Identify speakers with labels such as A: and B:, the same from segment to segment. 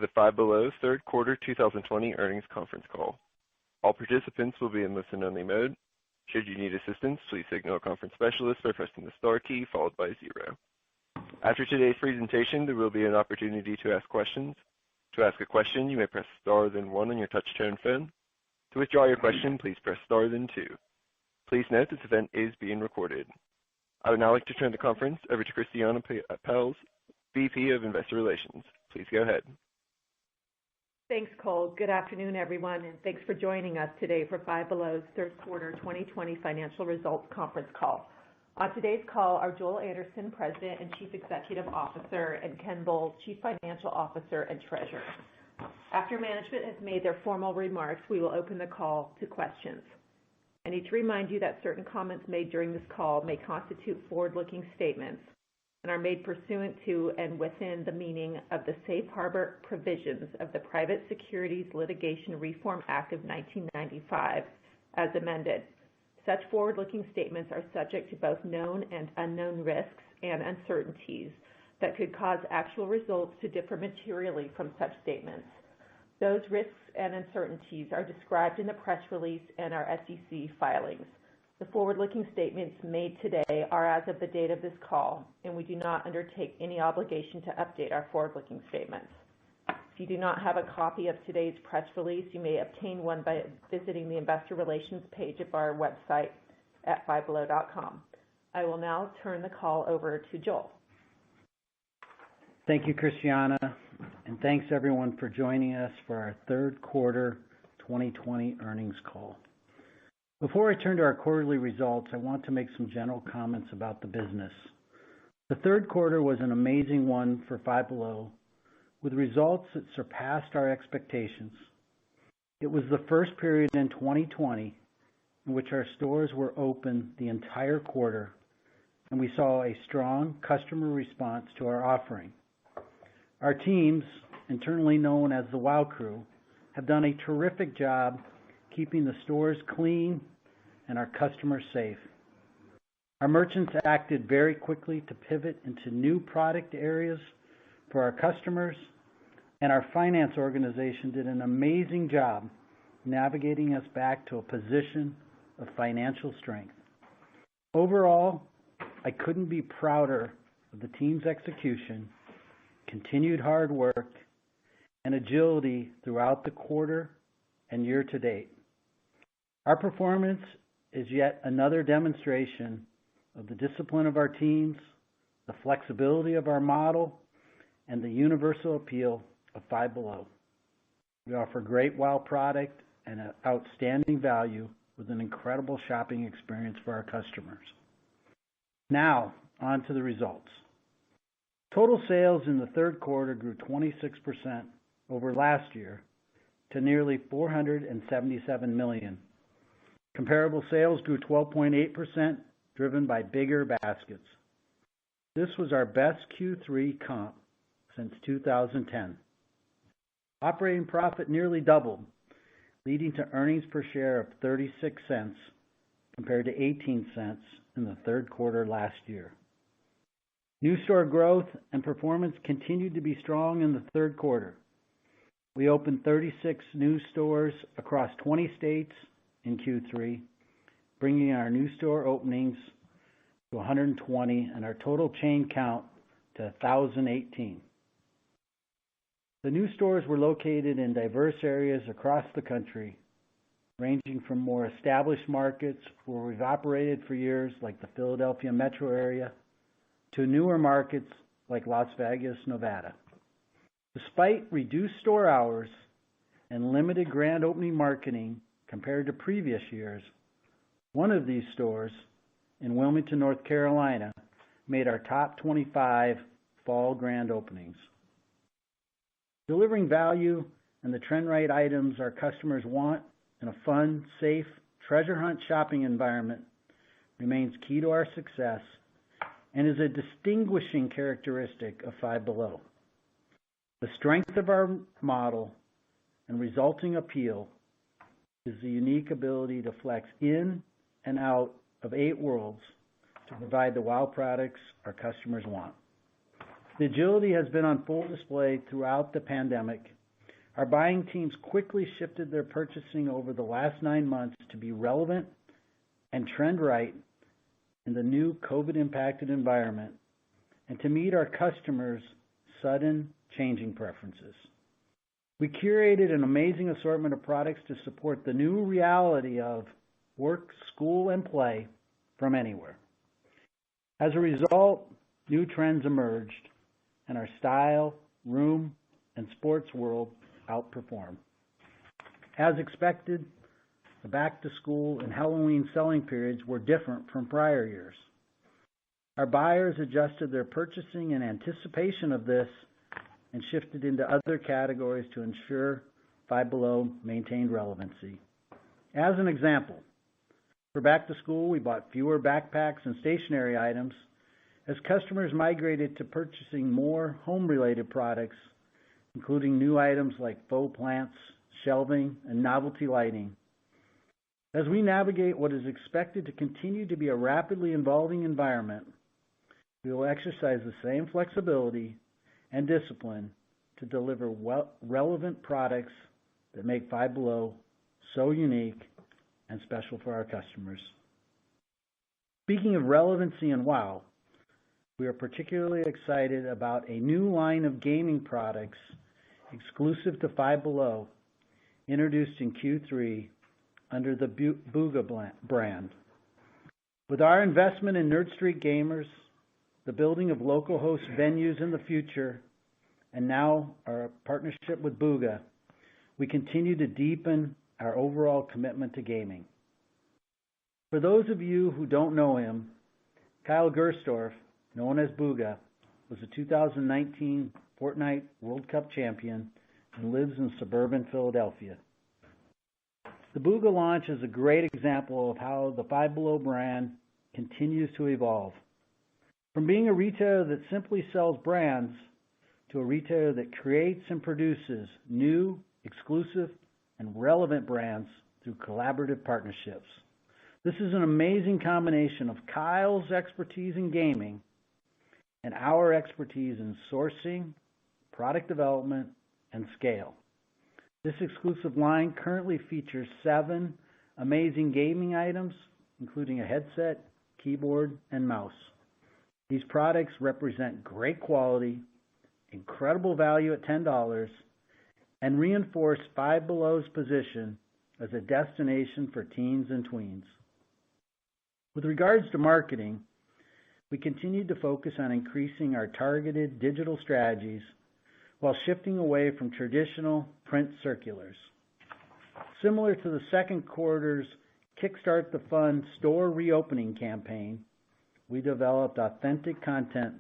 A: the Five Below third quarter 2020 earnings conference call. All participants will be in listen-only mode. Should you need assistance, please signal a conference specialist by pressing the star key followed by 0. After today's presentation, there will be an opportunity to ask questions. To ask a question, you may press star then 1 on your touch-tone phone. To withdraw your question, please press star then 2. Please note this event is being recorded. I would now like to turn the conference over to Christiana Pelz, VP of Investor Relations. Please go ahead.
B: Thanks, Cole. Good afternoon, everyone, and thanks for joining us today for Five Below's third quarter 2020 financial results conference call. On today's call are Joel Anderson, President and Chief Executive Officer, and Ken Bull, Chief Financial Officer and Treasurer. After management has made their formal remarks, we will open the call to questions. I need to remind you that certain comments made during this call may constitute forward-looking statements and are made pursuant to and within the meaning of the Safe Harbor provisions of the Private Securities Litigation Reform Act of 1995, as amended. Such forward-looking statements are subject to both known and unknown risks and uncertainties that could cause actual results to differ materially from such statements. Those risks and uncertainties are described in the press release and our SEC filings. The forward-looking statements made today are as of the date of this call, and we do not undertake any obligation to update our forward-looking statements. If you do not have a copy of today's press release, you may obtain one by visiting the Investor Relations page of our website at fivebelow.com. I will now turn the call over to Joel.
C: Thank you, Christiana, and thanks everyone for joining us for our third quarter 2020 earnings call. Before I turn to our quarterly results, I want to make some general comments about the business. The third quarter was an amazing one for Five Below, with results that surpassed our expectations. It was the first period in 2020 in which our stores were open the entire quarter, and we saw a strong customer response to our offering. Our teams, internally known as the WOW Crew, have done a terrific job keeping the stores clean and our customers safe. Our merchants acted very quickly to pivot into new product areas for our customers, and our finance organization did an amazing job navigating us back to a position of financial strength. Overall, I couldn't be prouder of the team's execution, continued hard work, and agility throughout the quarter and year to date. Our performance is yet another demonstration of the discipline of our teams, the flexibility of our model, and the universal appeal of Five Below. We offer great WOW product and an outstanding value with an incredible shopping experience for our customers. Now, on to the results. Total sales in the third quarter grew 26% over last year to nearly $477 million. Comparable sales grew 12.8%, driven by bigger baskets. This was our best Q3 comp since 2010. Operating profit nearly doubled, leading to earnings per share of 36 cents compared to 18 cents in the third quarter last year. New store growth and performance continued to be strong in the third quarter. We opened 36 new stores across 20 states in Q3, bringing our new store openings to 120 and our total chain count to 1,018. The new stores were located in diverse areas across the country, ranging from more established markets where we've operated for years, like the Philadelphia metro area, to newer markets like Las Vegas, Nevada. Despite reduced store hours and limited grand opening marketing compared to previous years, one of these stores in Wilmington, North Carolina, made our top 25 fall grand openings. Delivering value and the trend-right items our customers want in a fun, safe, treasure hunt shopping environment remains key to our success and is a distinguishing characteristic of Five Below. The strength of our model and resulting appeal is the unique ability to flex in and out of 8 worlds to provide the WOW products our customers want. The agility has been on full display throughout the pandemic. Our buying teams quickly shifted their purchasing over the last 9 months to be relevant and trend right in the new COVID-impacted environment and to meet our customers' sudden changing preferences. We curated an amazing assortment of products to support the new reality of work, school, and play from anywhere. As a result, new trends emerged, and our style, room, and sports world outperformed. As expected, the back-to-school and Halloween selling periods were different from prior years. Our buyers adjusted their purchasing in anticipation of this and shifted into other categories to ensure Five Below maintained relevancy. As an example, for back-to-school, we bought fewer backpacks and stationery items as customers migrated to purchasing more home-related products, including new items like faux plants, shelving, and novelty lighting. As we navigate what is expected to continue to be a rapidly evolving environment, we will exercise the same flexibility and discipline to deliver relevant products that make Five Below so unique and special for our customers. Speaking of relevancy and wow, we are particularly excited about a new line of gaming products exclusive to Five Below, introduced in Q3 under the Booga brand. With our investment in Nerd Street Gamers, the building of local host venues in the future, and now our partnership with Booga, we continue to deepen our overall commitment to gaming. For those of you who don't know him, Kyle Gerstorf, known as Booga, was a 2019 Fortnite World Cup champion and lives in suburban Philadelphia. The Booga launch is a great example of how the Five Below brand continues to evolve. From being a retailer that simply sells brands to a retailer that creates and produces new, exclusive, and relevant brands through collaborative partnerships. This is an amazing combination of Kyle's expertise in gaming and our expertise in sourcing, product development, and scale. This exclusive line currently features 7 amazing gaming items, including a headset, keyboard, and mouse. These products represent great quality, incredible value at $10, and reinforce Five Below's position as a destination for teens and tweens. With regards to marketing, we continue to focus on increasing our targeted digital strategies while shifting away from traditional print circulars. Similar to the second quarter's Kickstart the Fun store reopening campaign, we developed authentic content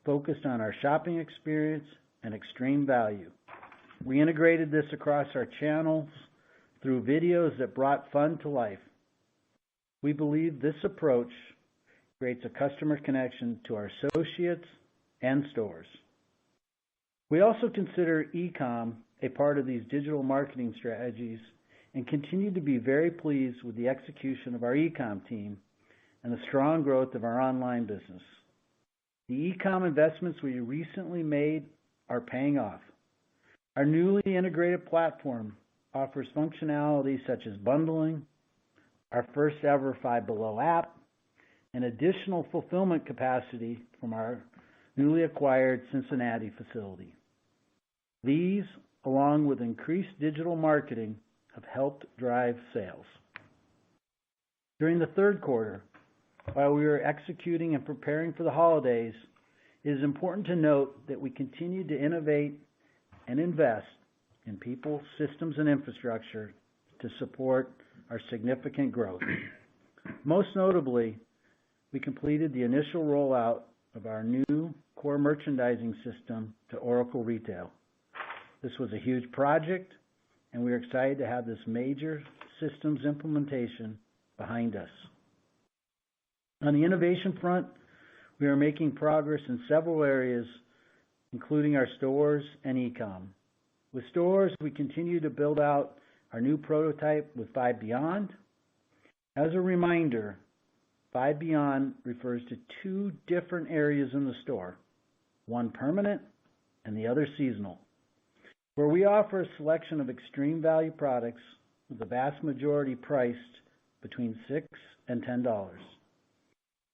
C: focused on our shopping experience and extreme value. We integrated this across our channels through videos that brought fun to life. We believe this approach creates a customer connection to our associates and stores. We also consider e-com a part of these digital marketing strategies and continue to be very pleased with the execution of our e-com team and the strong growth of our online business. The e-com investments we recently made are paying off. Our newly integrated platform offers functionality such as bundling, our first ever Five Below app, and additional fulfillment capacity from our newly acquired Cincinnati facility. These, along with increased digital marketing, have helped drive sales. During the third quarter, while we were executing and preparing for the holidays, it is important to note that we continue to innovate and invest in people, systems, and infrastructure to support our significant growth. Most notably, we completed the initial rollout of our new core merchandising system to Oracle Retail. This was a huge project, and we are excited to have this major systems implementation behind us. On the innovation front, we are making progress in several areas, including our stores and e-com. With stores, we continue to build out our new prototype with Five Beyond. As a reminder, Five Beyond refers to 2 different areas in the store. one permanent and the other seasonal, where we offer a selection of extreme value products with the vast majority priced between $6 and $10.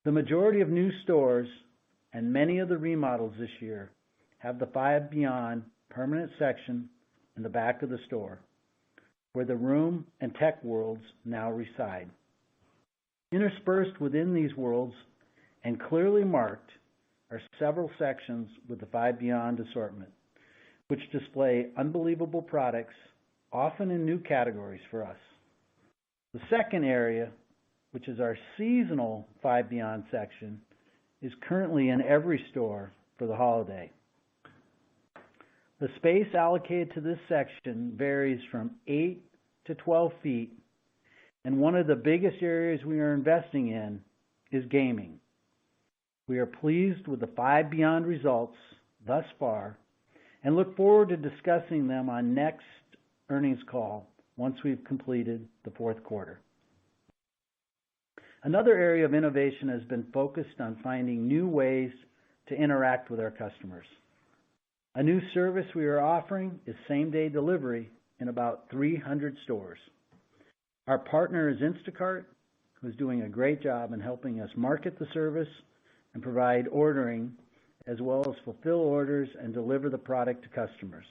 C: The majority of new stores and many of the remodels this year have the Five Beyond permanent section in the back of the store, where the room and tech worlds now reside. Interspersed within these worlds and clearly marked are several sections with the Five Beyond assortment, which display unbelievable products, often in new categories for us. The second area, which is our seasonal Five Beyond section, is currently in every store for the holiday. The space allocated to this section varies from 8 to 12 feet, and one of the biggest areas we are investing in is gaming. We are pleased with the Five Beyond results thus far and look forward to discussing them on next earnings call once we've completed the fourth quarter. Another area of innovation has been focused on finding new ways to interact with our customers. A new service we are offering is same-day delivery in about 300 stores. Our partner is Instacart, who is doing a great job in helping us market the service and provide ordering, as well as fulfill orders and deliver the product to customers.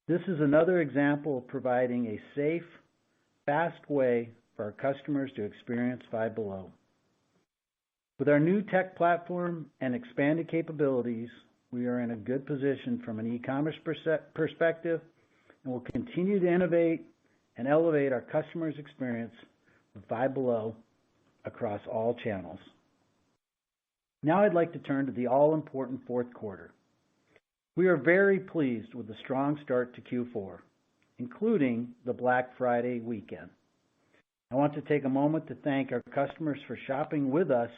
C: This is another example of providing a safe, fast way for our customers to experience Five Below. With our new tech platform and expanded capabilities, we are in a good position from an e-commerce perspective and will continue to innovate and elevate our customers' experience with Five Below across all channels. Now I'd like to turn to the all-important fourth quarter. We are very pleased with the strong start to Q4, including the Black Friday weekend. I want to take a moment to thank our customers for shopping with us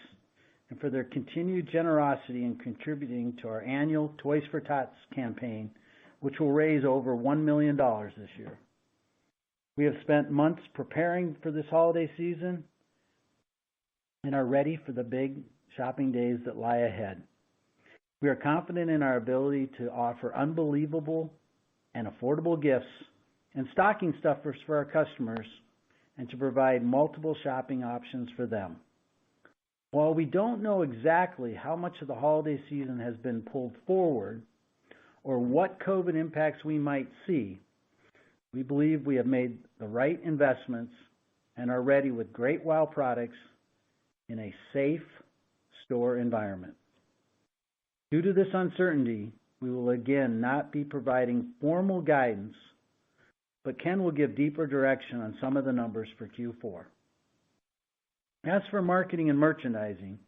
C: and for their continued generosity in contributing to our annual Toys for Tots campaign, which will raise over $1 million this year. We have spent months preparing for this holiday season and are ready for the big shopping days that lie ahead. We are confident in our ability to offer unbelievable and affordable gifts and stocking stuffers for our customers and to provide multiple shopping options for them. While we don't know exactly how much of the holiday season has been pulled forward or what COVID impacts we might see, we believe we have made the right investments and are ready with great wow products in a safe store environment. Due to this uncertainty, we will again not be providing formal guidance, but Ken will give deeper direction on some of the numbers for Q4. As for marketing and merchandising,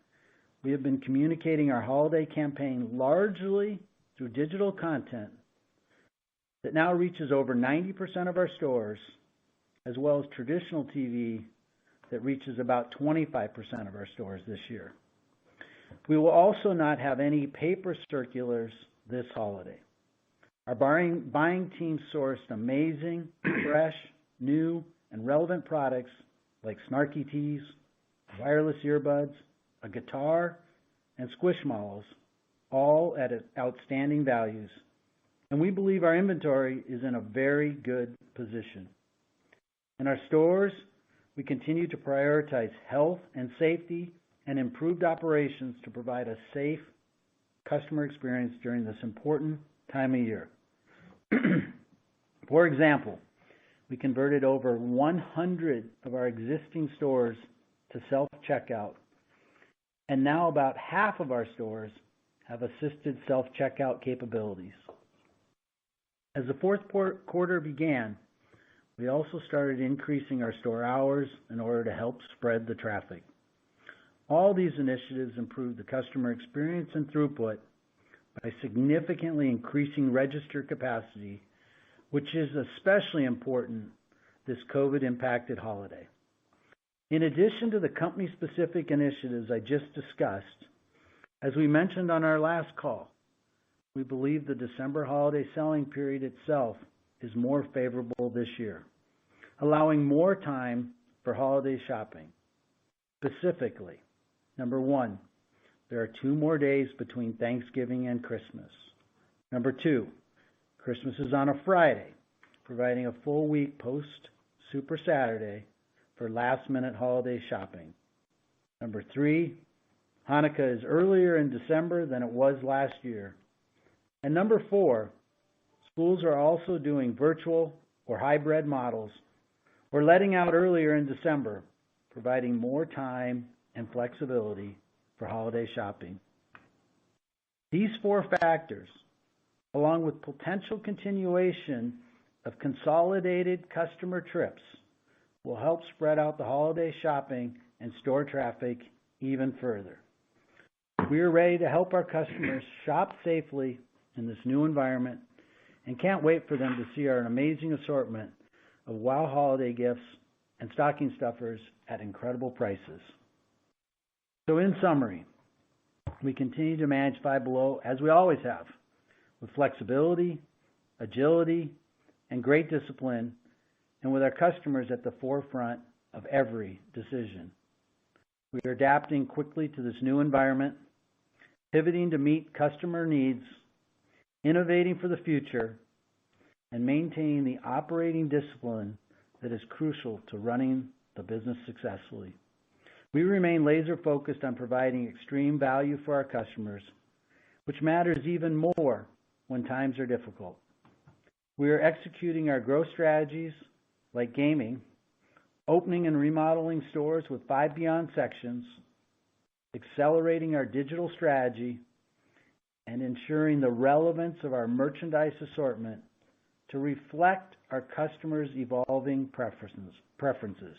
C: we have been communicating our holiday campaign largely through digital content that now reaches over 90% of our stores, as well as traditional TV that reaches about 25% of our stores this year. We will also not have any paper circulars this holiday. Our buying team sourced amazing, fresh, new, and relevant products like Snarky tees, wireless earbuds, a guitar, and Squishmallows, all at outstanding values. And we believe our inventory is in a very good position. In our stores, we continue to prioritize health and safety and improved operations to provide a safe customer experience during this important time of year. For example, we converted over 100 of our existing stores to self-checkout, and now about half of our stores have assisted self-checkout capabilities. As the fourth quarter began, we also started increasing our store hours in order to help spread the traffic. All these initiatives improve the customer experience and throughput by significantly increasing register capacity, which is especially important this COVID-impacted holiday. In addition to the company-specific initiatives I just discussed, as we mentioned on our last call, we believe the December holiday selling period itself is more favorable this year, allowing more time for holiday shopping. Specifically, number one, there are 2 more days between Thanksgiving and Christmas. Number 2, Christmas is on a Friday, providing a full week post Super Saturday for last-minute holiday shopping. Number 3, Hanukkah is earlier in December than it was last year. And number 4, schools are also doing virtual or hybrid models or letting out earlier in December, providing more time and flexibility for holiday shopping. These 4 factors, along with potential continuation of consolidated customer trips, will help spread out the holiday shopping and store traffic even further. We are ready to help our customers shop safely in this new environment and can't wait for them to see our amazing assortment of wow holiday gifts and stocking stuffers at incredible prices. So in summary, we continue to manage Five Below as we always have, with flexibility, agility, and great discipline, and with our customers at the forefront of every decision. We are adapting quickly to this new environment, pivoting to meet customer needs, innovating for the future, and maintaining the operating discipline that is crucial to running the business successfully. We remain laser focused on providing extreme value for our customers, which matters even more when times are difficult. We are executing our growth strategies like gaming, opening and remodeling stores with 5 Beyond sections, accelerating our digital strategy, and ensuring the relevance of our merchandise assortment to reflect our customers' evolving preferences.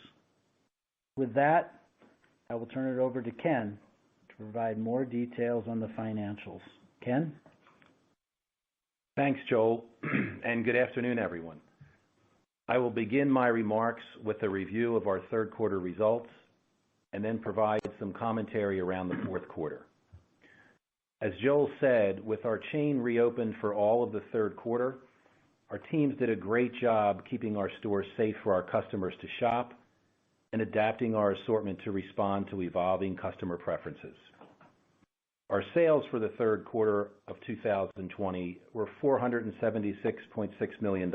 C: With that, I will turn it over to Ken to provide more details on the financials. Ken?
D: Thanks, Joel, and good afternoon, everyone. I will begin my remarks with a review of our third quarter results and then provide some commentary around the fourth quarter. As Joel said, with our chain reopened for all of the third quarter, our teams did a great job keeping our stores safe for our customers to shop and adapting our assortment to respond to evolving customer preferences. Our sales for the third quarter of 2020 were $476.6 million,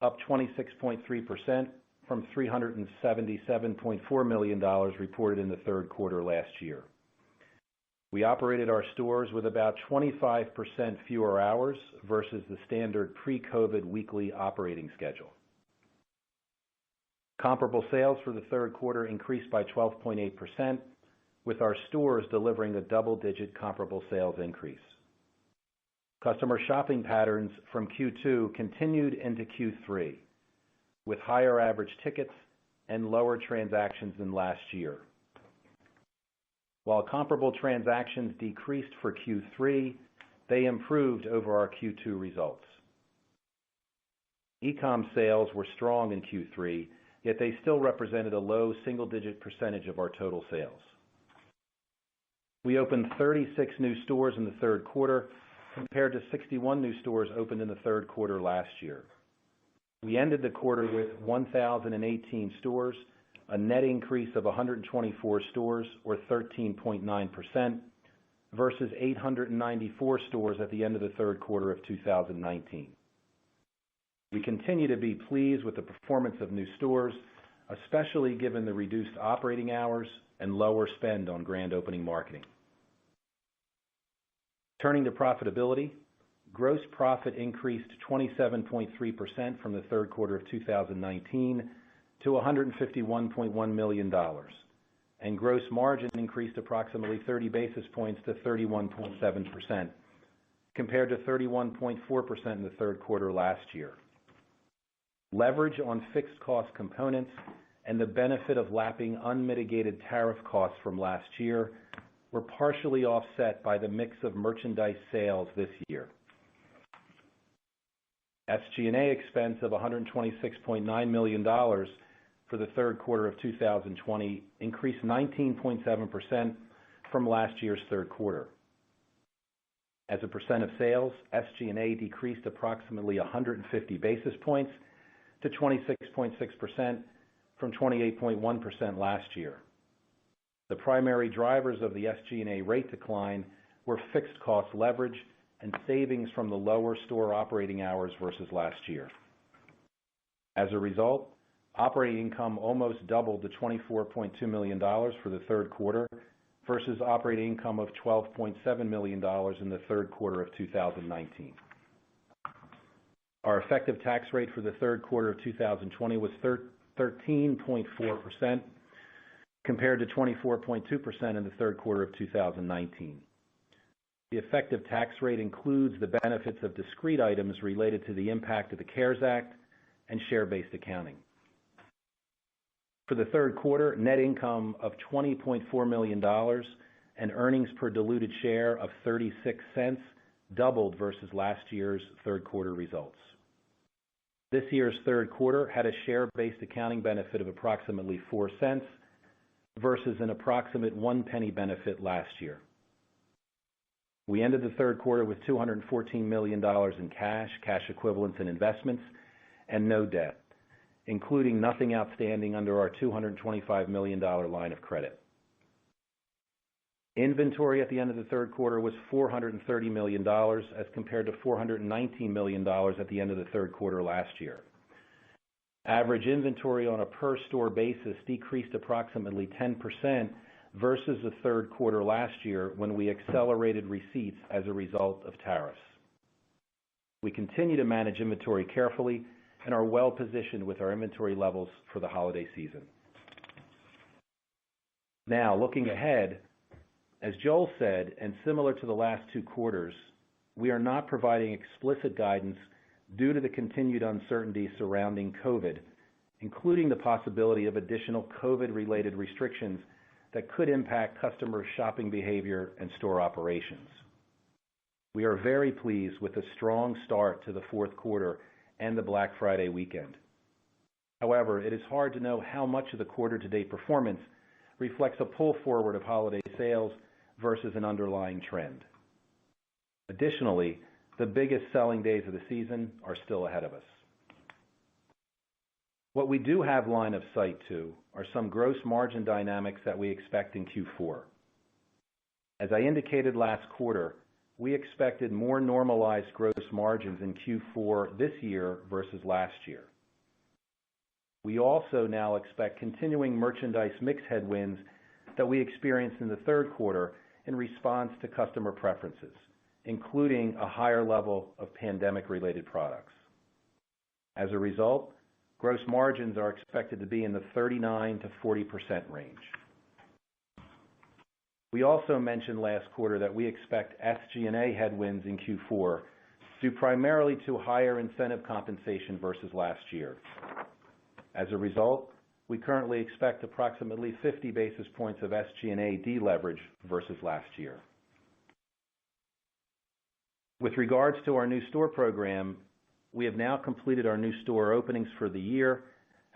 D: up 26.3% from $377.4 million reported in the third quarter last year. We operated our stores with about 25% fewer hours versus the standard pre-COVID weekly operating schedule. Comparable sales for the third quarter increased by 12.8%, with our stores delivering a double-digit comparable sales increase. Customer shopping patterns from Q2 continued into Q3, with higher average tickets and lower transactions than last year. While comparable transactions decreased for Q3, they improved over our Q2 results. E-com sales were strong in Q3, yet they still represented a low single-digit percentage of our total sales. We opened 36 new stores in the third quarter, compared to 61 new stores opened in the third quarter last year. We ended the quarter with 1,018 stores, a net increase of 124 stores, or 13.9%, versus 894 stores at the end of the third quarter of 2019. We continue to be pleased with the performance of new stores, especially given the reduced operating hours and lower spend on grand opening marketing. Turning to profitability, gross profit increased 27.3% from the third quarter of 2019 to $151.1 million, and gross margin increased approximately 30 basis points to 31.7%, compared to 31.4% in the third quarter last year. Leverage on fixed cost components and the benefit of lapping unmitigated tariff costs from last year were partially offset by the mix of merchandise sales this year. SG&A expense of $126.9 million for the third quarter of 2020 increased 19.7% from last year's third quarter. As a percent of sales, SG&A decreased approximately 150 basis points to 26.6% from 28.1% last year. The primary drivers of the SG&A rate decline were fixed cost leverage and savings from the lower store operating hours versus last year. As a result, operating income almost doubled to $24.2 million for the third quarter versus operating income of $12.7 million in the third quarter of 2019. Our effective tax rate for the third quarter of 2020 was 13.4% compared to 24.2% in the third quarter of 2019. The effective tax rate includes the benefits of discrete items related to the impact of the CARES Act and share-based accounting. For the third quarter, net income of $20.4 million and earnings per diluted share of 36 cents doubled versus last year's third quarter results. This year's third quarter had a share-based accounting benefit of approximately 4 cents versus an approximate 1 penny benefit last year. We ended the third quarter with $214 million in cash equivalents, and investments, and no debt, including nothing outstanding under our $225 million line of credit. Inventory at the end of the third quarter was $430 million as compared to $419 million at the end of the third quarter last year. Average inventory on a per store basis decreased approximately 10% versus the third quarter last year when we accelerated receipts as a result of tariffs. We continue to manage inventory carefully and are well positioned with our inventory levels for the holiday season. Now, looking ahead, as Joel said, and similar to the last two quarters, we are not providing explicit guidance due to the continued uncertainty surrounding COVID, including the possibility of additional COVID-related restrictions that could impact customer shopping behavior and store operations. We are very pleased with the strong start to the fourth quarter and the Black Friday weekend. However, it is hard to know how much of the quarter-to-date performance reflects a pull forward of holiday sales versus an underlying trend. Additionally, the biggest selling days of the season are still ahead of us. What we do have line of sight to are some gross margin dynamics that we expect in Q4. As I indicated last quarter, we expected more normalized gross margins in Q4 this year versus last year. We also now expect continuing merchandise mix headwinds that we experienced in the third quarter in response to customer preferences, including a higher level of pandemic-related products. As a result, gross margins are expected to be in the 39 to 40% range. We also mentioned last quarter that we expect SG&A headwinds in Q4 due primarily to higher incentive compensation versus last year. As a result, we currently expect approximately 50 basis points of SG&A deleverage versus last year. With regards to our new store program, we have now completed our new store openings for the year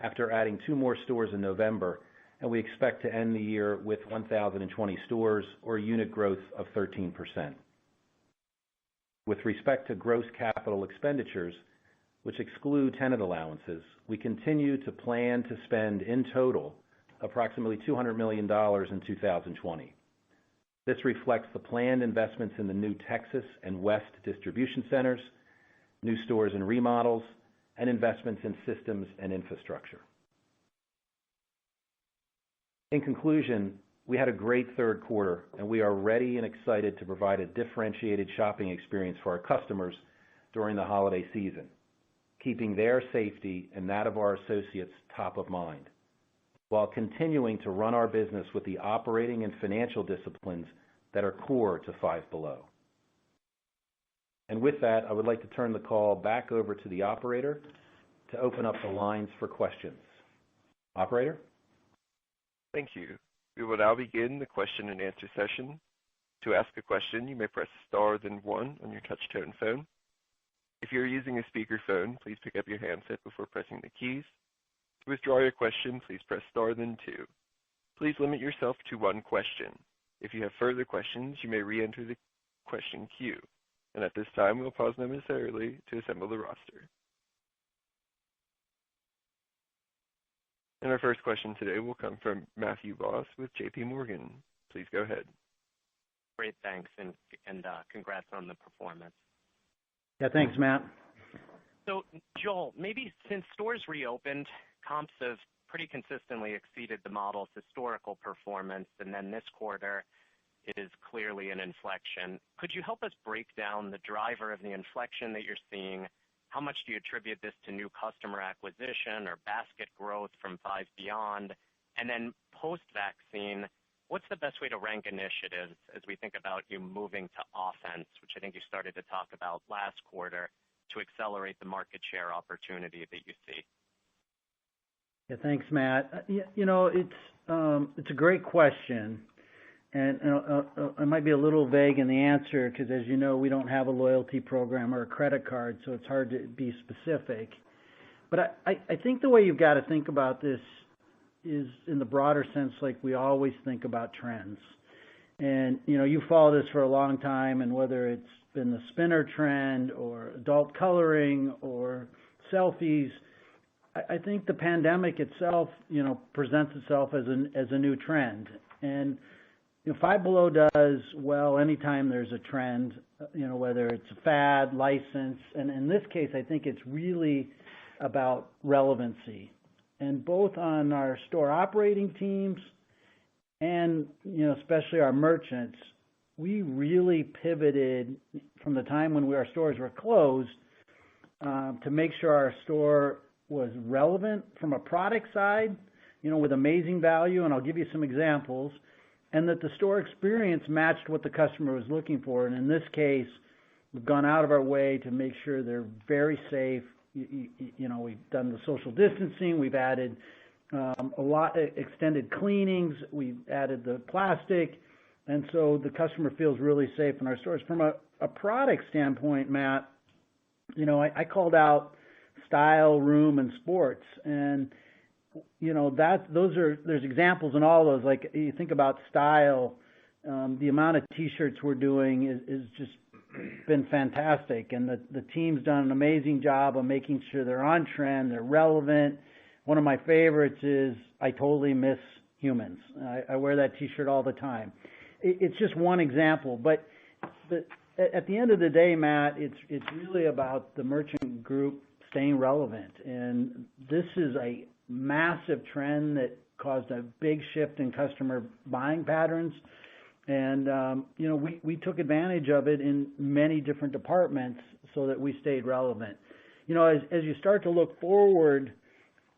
D: after adding 2 more stores in November, and we expect to end the year with 1,020 stores or unit growth of 13%. With respect to gross capital expenditures, which exclude tenant allowances, we continue to plan to spend in total approximately $200 million in 2020. This reflects the planned investments in the new Texas and West distribution centers, new stores and remodels, and investments in systems and infrastructure. In conclusion, we had a great third quarter, and we are ready and excited to provide a differentiated shopping experience for our customers during the holiday season, keeping their safety and that of our associates top of mind, while continuing to run our business with the operating and financial disciplines that are core to Five Below. And with that, I would like to turn the call back over to the operator to open up the lines for questions. Operator?
A: Thank you. We will now begin the question and answer session. To ask a question, you may press star then 1 on your touch-tone phone. If you're using a speakerphone, please pick up your handset before pressing the keys. To withdraw your question, please press star then 2. Please limit yourself to 1 question. If you have further questions, you may re-enter the question queue. And at this time, we'll pause momentarily to assemble the roster. And our first question today will come from Matthew Boss with JP Morgan. Please go ahead.
E: Great, thanks, and congrats on the performance.
C: Yeah, thanks, Matt.
E: So, Joel, maybe since stores reopened, comps have pretty consistently exceeded the model's historical performance, and then this quarter it is clearly an inflection. Could you help us break down the driver of the inflection that you're seeing? How much do you attribute this to new customer acquisition or basket growth from Five Beyond? And then post-vaccine, what's the best way to rank initiatives as we think about you moving to offense, which I think you started to talk about last quarter, to accelerate the market share opportunity that you see?
C: Yeah, thanks, Matt. It's a great question, and I might be a little vague in the answer because, as you know, we don't have a loyalty program or a credit card, so it's hard to be specific. But I think the way you've got to think about this is in the broader sense, like we always think about trends. And, you followed this for a long time, and whether it's been the spinner trend or adult coloring or selfies, I think the pandemic itself, presents itself as a new trend. And Five Below does well anytime there's a trend, whether it's a fad, license, and in this case, I think it's really about relevancy. And both on our store operating teams and, especially our merchants, we really pivoted from the time when our stores were closed to make sure our store was relevant from a product side, with amazing value, and I'll give you some examples, and that the store experience matched what the customer was looking for. And in this case, we've gone out of our way to make sure they're very safe. We've done the social distancing, we've added a lot extended cleanings, we've added the plastic, and so the customer feels really safe in our stores. From a product standpoint, Matt, I called out style, room, and sports, and there's examples in all those. Like you think about style, the amount of T-shirts we're doing is just been fantastic, and the team's done an amazing job of making sure they're on trend, they're relevant. One of my favorites is I totally miss humans. I wear that T-shirt all the time. It's just one example, but at the end of the day, Matt, it's really about the merchant group staying relevant, and this is a massive trend that caused a big shift in customer buying patterns. And, we took advantage of it in many different departments so that we stayed relevant. As you start to look forward,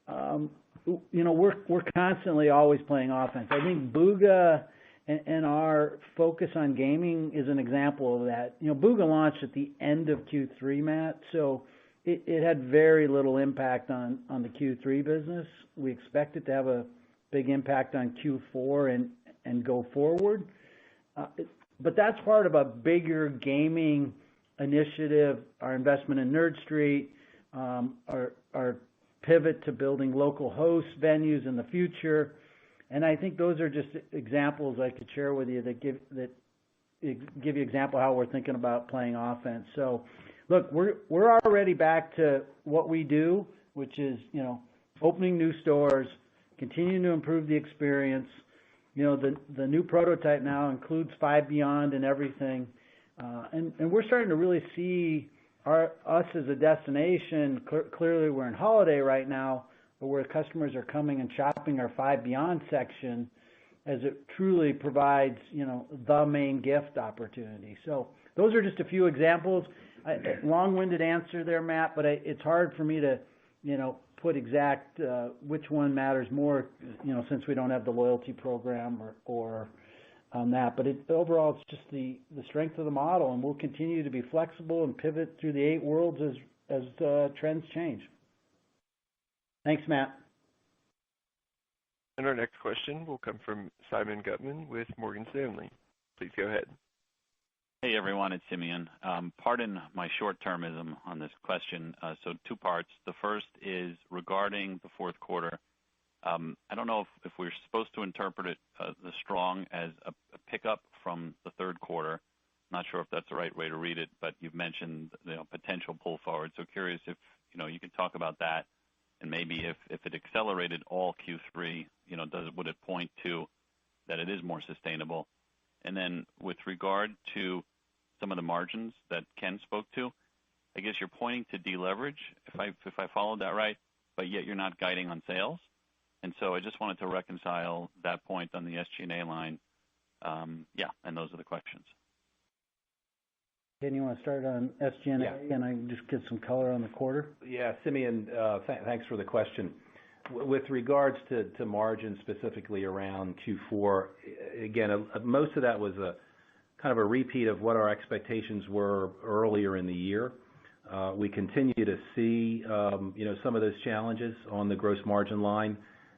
C: we're constantly always playing offense. I think Booga and our focus on gaming is an example of that. Booga launched at the end of Q3, Matt, so it had very little impact on the Q3 business. We expect it to have a big impact on Q4 and go forward. But that's part of a bigger gaming initiative, our investment in Nerd Street, our pivot to building local host venues in the future. And I think those are just examples I could share with you that give you example how we're thinking about playing offense. So, look, we're already back to what we do, which is, opening new stores, continuing to improve the experience. The new prototype now includes Five Beyond and everything. And we're starting to really see us as a destination. Clearly, we're in holiday right now, but where customers are coming and shopping our Five Beyond section, as it truly provides, the main gift opportunity. So those are just a few examples. Long-winded answer there, Matt, but it's hard for me to, put exact which one matters more, since we don't have the loyalty program or on that. But overall, it's just the strength of the model, and we'll continue to be flexible and pivot through the 8 worlds as trends change. Thanks, Matt.
A: And our next question will come from Simeon Gutman with Morgan Stanley. Please go ahead.
F: Hey everyone, it's Simeon. Pardon my short-termism on this question. So 2 parts. The first is regarding the fourth quarter. I don't know if we're supposed to interpret it the strong as a pickup from the third quarter. Not sure if that's the right way to read it, but you've mentioned potential pull forward. So curious if you could talk about that. And maybe if it accelerated all Q3, would it point to that it is more sustainable? And then with regard to some of the margins that Ken spoke to, I guess you're pointing to deleverage, if I followed that right, but yet you're not guiding on sales. And so I just wanted to reconcile that point on the SG&A line. And those are the questions.
C: Ken, you want to start on SG&A,
D: Yeah.
C: and I can just get some color on the quarter?
D: Yeah, Simeon, thanks for the question. With regards to margin specifically around Q4, again, most of that was a kind of a repeat of what our expectations were earlier in the year. We continue to see, some of those challenges on the gross margin line.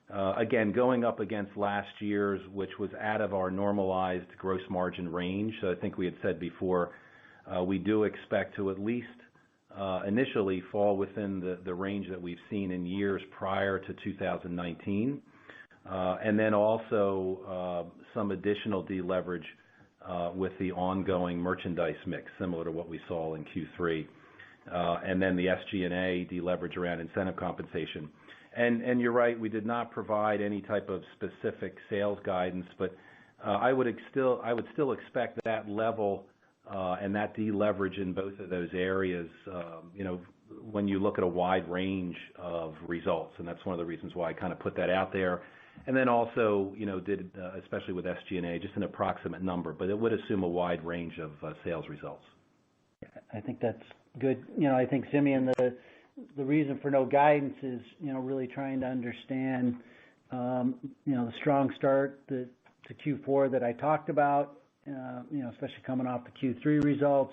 D: Again, going up against last year's, which was out of our normalized gross margin range. So I think we had said before, we do expect to at least initially fall within the range that we've seen in years prior to 2019. And then also some additional deleverage with the ongoing merchandise mix, similar to what we saw in Q3. And then the SG&A deleverage around incentive compensation. And you're right, we did not provide any type of specific sales guidance, but I would still expect that level and that deleverage in both of those areas, when you look at a wide range of results. And that's one of the reasons why I kind of put that out there. And then also, did, especially with SG&A, just an approximate number, but it would assume a wide range of sales results.
C: I think that's good. I think, Simeon, the reason for no guidance is, really trying to understand, the strong start to Q4 that I talked about, especially coming off the Q3 results,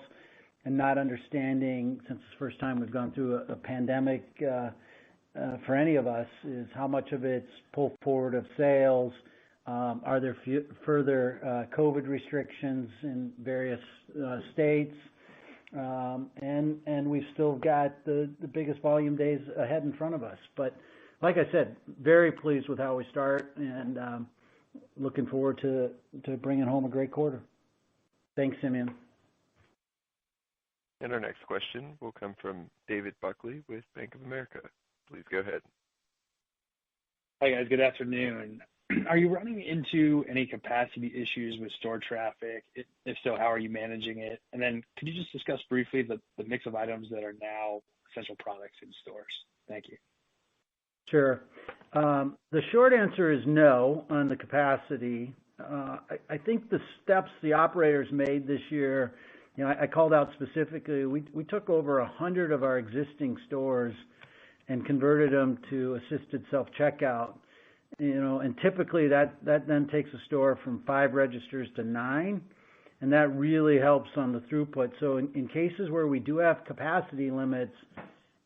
C: and not understanding, since it's the first time we've gone through a pandemic for any of us, is how much of it's pull forward of sales. Are there further COVID restrictions in various states? And we've still got the biggest volume days ahead in front of us. But like I said, very pleased with how we start, and looking forward to bringing home a great quarter. Thanks, Simeon.
A: And our next question will come from David Buckley with Bank of America. Please go ahead.
G: Hi, guys. Good afternoon. Are you running into any capacity issues with store traffic? If so, how are you managing it? And then could you just discuss briefly the mix of items that are now essential products in stores? Thank you.
C: Sure. The short answer is no on the capacity. I think the steps the operators made this year, I called out specifically, we took over 100 of our existing stores and converted them to assisted self-checkout. And typically that then takes a store from 5 registers to 9, and that really helps on the throughput. So in cases where we do have capacity limits,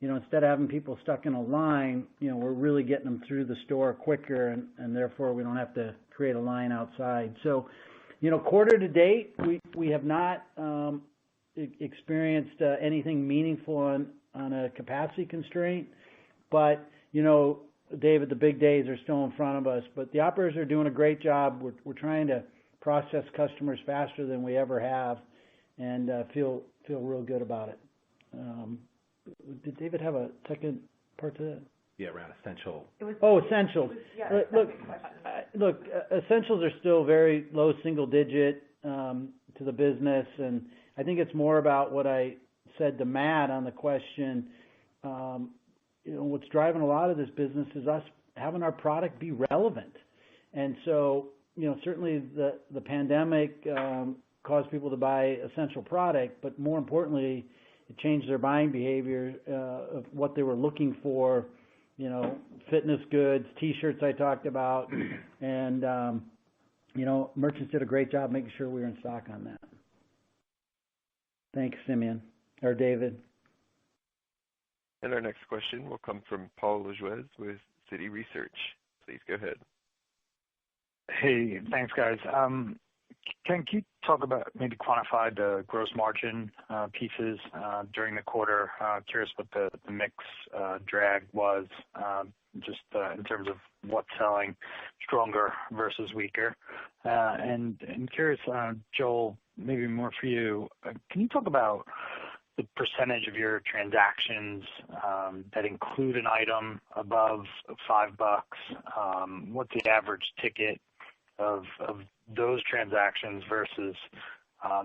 C: instead of having people stuck in a line, we're really getting them through the store quicker, and therefore we don't have to create a line outside. So, quarter to date, we have not experienced anything meaningful on a capacity constraint, but, David, the big days are still in front of us, but the operators are doing a great job. We're trying to process customers faster than we ever have, and feel real good about it. Did David have a second part to that?
D: Yeah, around essential.
C: Essentials. Look, essentials are still very low single digit to the business, and I think it's more about what I said to Matt on the question. What's driving a lot of this business is us having our product be relevant. And so, certainly the pandemic caused people to buy essential product, but more importantly, it changed their buying behavior of what they were looking for, fitness goods, T-shirts I talked about, and, merchants did a great job making sure we were in stock on that. Thanks, Simeon, or David.
A: And our next question will come from Paul Lejuez with Citi Research. Please go ahead.
H: Hey, thanks, guys. Can you talk about, maybe quantify the gross margin pieces during the quarter? Curious what the mix drag was, just in terms of what's selling stronger versus weaker. And curious, Joel, maybe more for you. Can you talk about the percentage of your transactions that include an item above $5? What's the average ticket of those transactions versus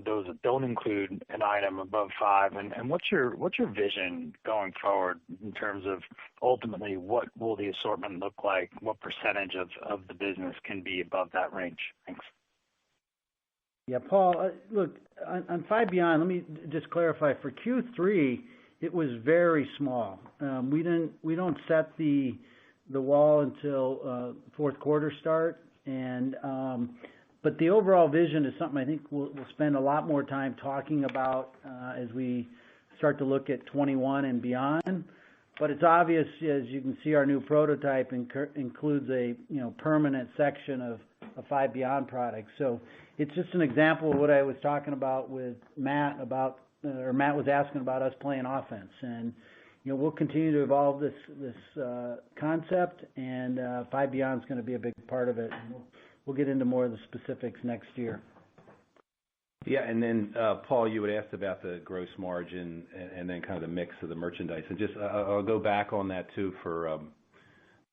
H: those that don't include an item above $5? And what's your vision going forward in terms of ultimately what will the assortment look like? What percentage of the business can be above that range? Thanks.
C: Yeah, Paul, look, on Five Beyond, let me just clarify. For Q3, it was very small. We don't set the wall until fourth quarter start, but the overall vision is something I think we'll spend a lot more time talking about as we start to look at 21 and beyond. But it's obvious, as you can see, our new prototype includes a permanent section of Five Beyond products. So it's just an example of what I was talking about with Matt Matt was asking about us playing offense, and we'll continue to evolve this concept, and Five Beyond is going to be a big part of it. And we'll get into more of the specifics next year.
D: Yeah, and then Paul, you had asked about the gross margin and then kind of the mix of the merchandise, and just I'll go back on that too for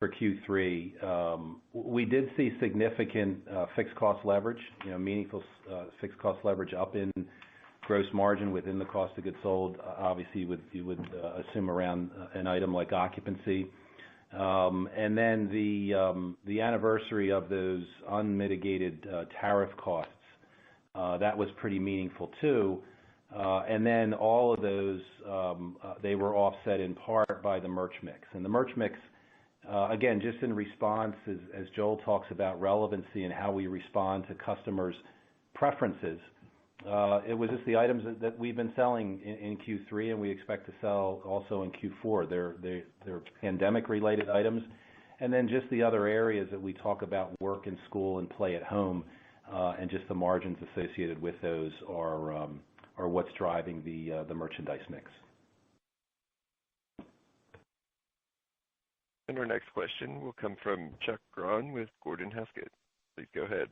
D: Q3. We did see significant fixed cost leverage, meaningful fixed cost leverage up in gross margin within the cost of goods sold. Obviously, you would assume around an item like occupancy. And then the anniversary of those unmitigated tariff costs, that was pretty meaningful too. And then all of those, they were offset in part by the merch mix. And the merch mix, again, just in response, as Joel talks about relevancy and how we respond to customers' preferences, it was just the items that we've been selling in Q3 and we expect to sell also in Q4. They're pandemic-related items. And then just the other areas that we talk about, work and school and play at home, and just the margins associated with those are what's driving the merchandise mix.
A: And our next question will come from Chuck Gron with Gordon Haskett. Please go ahead.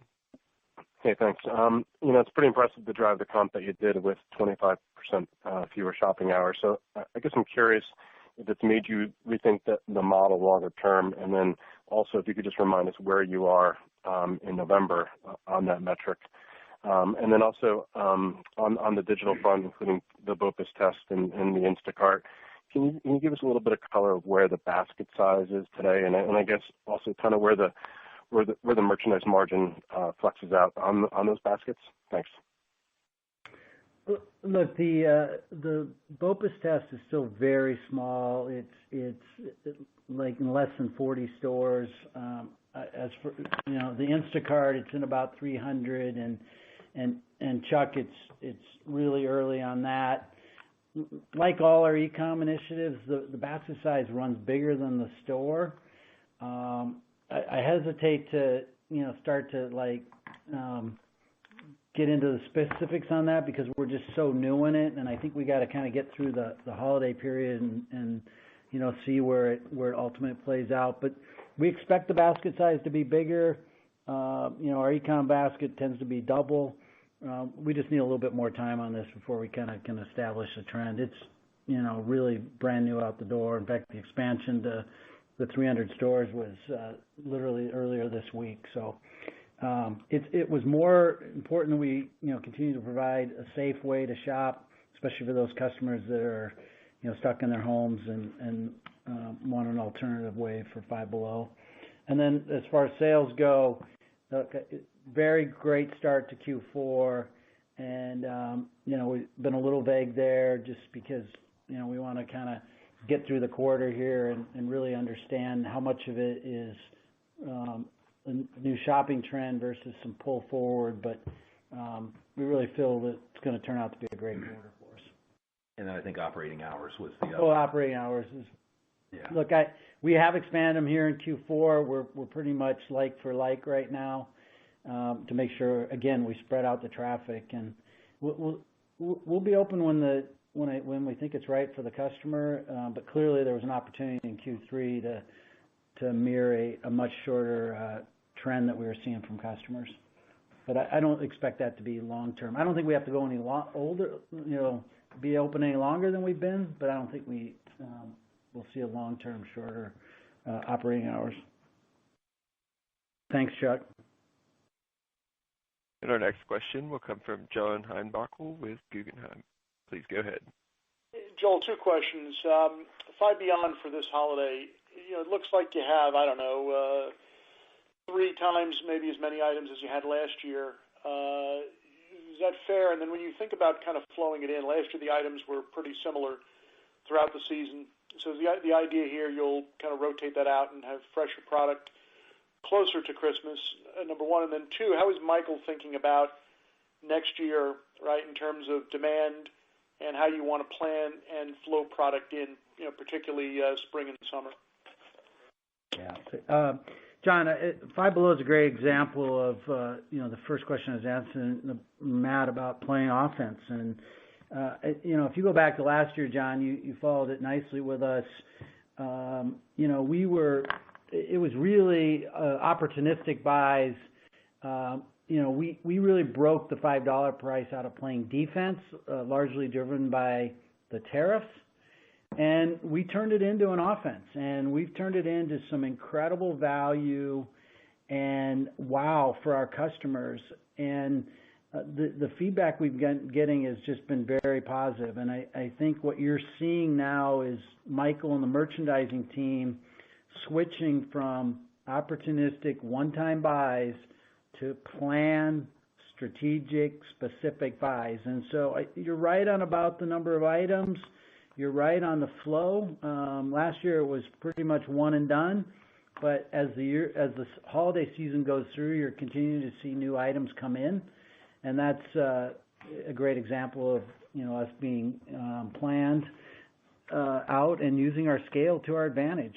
I: Hey, thanks. It's pretty impressive to drive the comp that you did with 25% fewer shopping hours. So I guess I'm curious if it's made you rethink the model longer term, and then also if you could just remind us where you are in November on that metric. And then also on the digital front, including the BOPUS test and the Instacart, can you give us a little bit of color of where the basket size is today, and I guess also kind of where the merchandise margin flexes out on those baskets? Thanks.
C: Look, the BOPUS test is still very small. It's like in less than 40 stores. As for the Instacart, it's in about 300, and Chuck, it's really early on that. Like all our e-com initiatives, the basket size runs bigger than the store. I hesitate to start to get into the specifics on that because we're just so new in it, and I think we got to kind of get through the holiday period and see where it ultimately plays out. But we expect the basket size to be bigger. Our e-com basket tends to be double. We just need a little bit more time on this before we kind of can establish a trend. It's really brand new out the door. In fact, the expansion to the 300 stores was literally earlier this week. So it was more important that we continue to provide a safe way to shop, especially for those customers that are stuck in their homes and want an alternative way for Five Below. And then as far as sales go, very great start to Q4, and we've been a little vague there just because we want to kind of get through the quarter here and really understand how much of it is a new shopping trend versus some pull forward, but we really feel that it's going to turn out to be a great quarter for us.
D: And then I think operating hours was the other.
C: Oh, operating hours is. Yeah. Look, we have expanded them here in Q4. We're pretty much like for like right now to make sure again we spread out the traffic, and we'll be open when we think it's right for the customer. But clearly there was an opportunity in Q3 to mirror a much shorter trend that we were seeing from customers. But I don't expect that to be long term. I don't think we have to go any older, be open any longer than we've been, but I don't think we'll see a long-term shorter operating hours. Thanks, Chuck.
A: And our next question will come from John Heinbockel with Guggenheim. Please go ahead.
J: Joel, two questions. Five Beyond for this holiday, it looks like you have, 3 times maybe as many items as you had last year. Is that fair? And then when you think about kind of flowing it in, last year the items were pretty similar throughout the season. So the idea here, you'll kind of rotate that out and have fresher product closer to Christmas, number one. And then two, how is Michael thinking about next year, right, in terms of demand and how you want to plan and flow product in, particularly spring and summer?
C: Yeah. John, Five Below is a great example of, the first question I was answering Matt about playing offense. And, if you go back to last year, John, you followed it nicely with us. It was really opportunistic buys. We really broke the $5 price out of playing defense, largely driven by the tariffs. And we turned it into an offense, and we've turned it into some incredible value and wow for our customers. And the feedback we've been getting has just been very positive. And I think what you're seeing now is Michael and the merchandising team switching from opportunistic one-time buys to planned, strategic, specific buys. And so you're right on about the number of items. You're right on the flow. Last year it was pretty much one and done, but as the holiday season goes through, you're continuing to see new items come in, and that's a great example of us being planned out and using our scale to our advantage.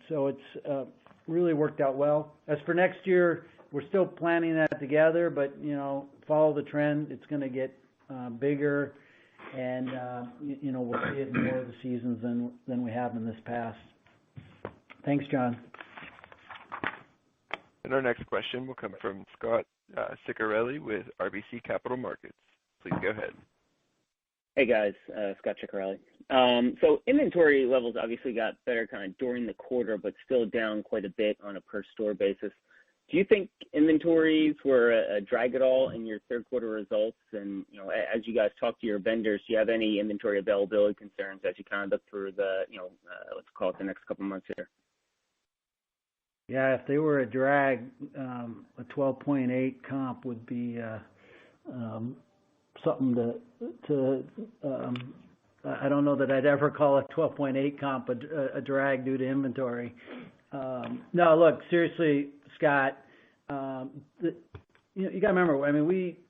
C: So it's really worked out well. As for next year, we're still planning that together, but follow the trend. It's going to get bigger. And, we'll see it in more of the seasons than we have in this past. Thanks, John.
A: And our next question will come from Scott Ciccarelli with RBC Capital Markets. Please go ahead.
K: Hey, guys. Scott Ciccarelli. So inventory levels obviously got better kind of during the quarter, but still down quite a bit on a per-store basis. Do you think inventories were a drag at all in your third quarter results? And, as you guys talk to your vendors, do you have any inventory availability concerns as you kind of look through the, let's call it the next couple months here?
C: Yeah, if they were a drag, a 12.8 comp would be something to I don't know that I'd ever call a 12.8 comp a drag due to inventory. No, look, seriously, Scott, you got to remember,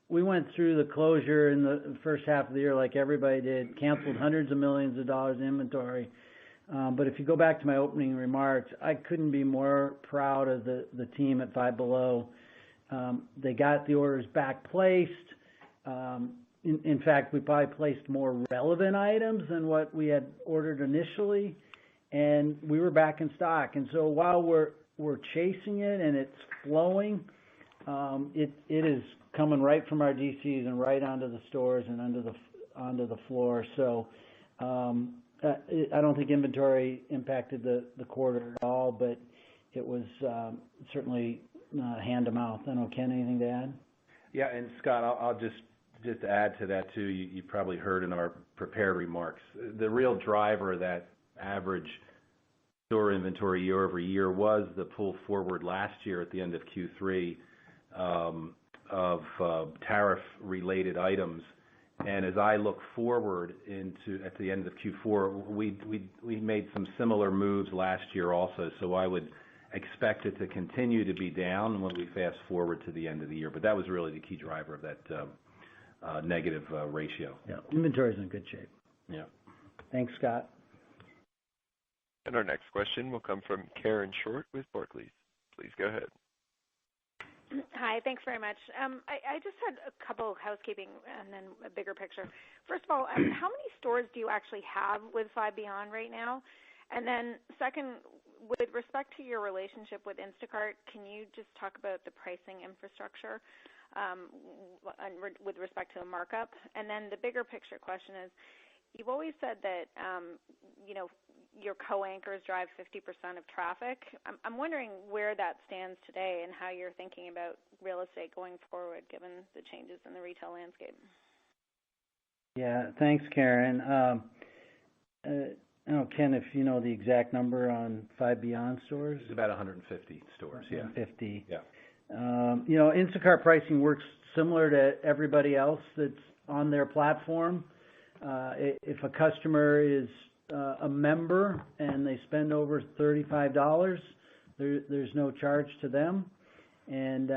C: we went through the closure in the first half of the year like everybody did, canceled hundreds of millions of dollars in inventory. But if you go back to my opening remarks, I couldn't be more proud of the team at Five Below. They got the orders back placed. In fact, we probably placed more relevant items than what we had ordered initially, and we were back in stock. And so while we're chasing it and it's flowing, it is coming right from our DCs and right onto the stores and onto the floor. So I don't think inventory impacted the quarter at all, but it was certainly hand to mouth. I don't know, Ken, anything to add?
D: Yeah, and Scott, I'll just add to that too. You probably heard in our prepared remarks, the real driver of that average store inventory year over year was the pull forward last year at the end of Q3 of tariff-related items. And as I look forward at the end of Q4, we made some similar moves last year also. So I would expect it to continue to be down when we fast forward to the end of the year. But that was really the key driver of that negative ratio.
C: Yeah, inventory's in good shape.
D: Yeah.
C: Thanks, Scott.
A: And our next question will come from Karen Short with Barclays. Please go ahead.
L: Hi, thanks very much. I just had a couple of housekeeping and then a bigger picture. First of all, how many stores do you actually have with Five Beyond right now? And then second, with respect to your relationship with Instacart, can you just talk about the pricing infrastructure with respect to a markup? And then the bigger picture question is, you've always said that, your co-anchors drive 50% of traffic. I'm wondering where that stands today and how you're thinking about real estate going forward, given the changes in the retail landscape.
C: Yeah, thanks, Karen. I don't know, Ken, if you know the exact number on Five Beyond stores.
D: It's about 150 stores, yeah.
C: 150.
D: Yeah.
C: Instacart Pricing works similar to everybody else that's on their platform. If a customer is a member and they spend over $35, there's no charge to them. And,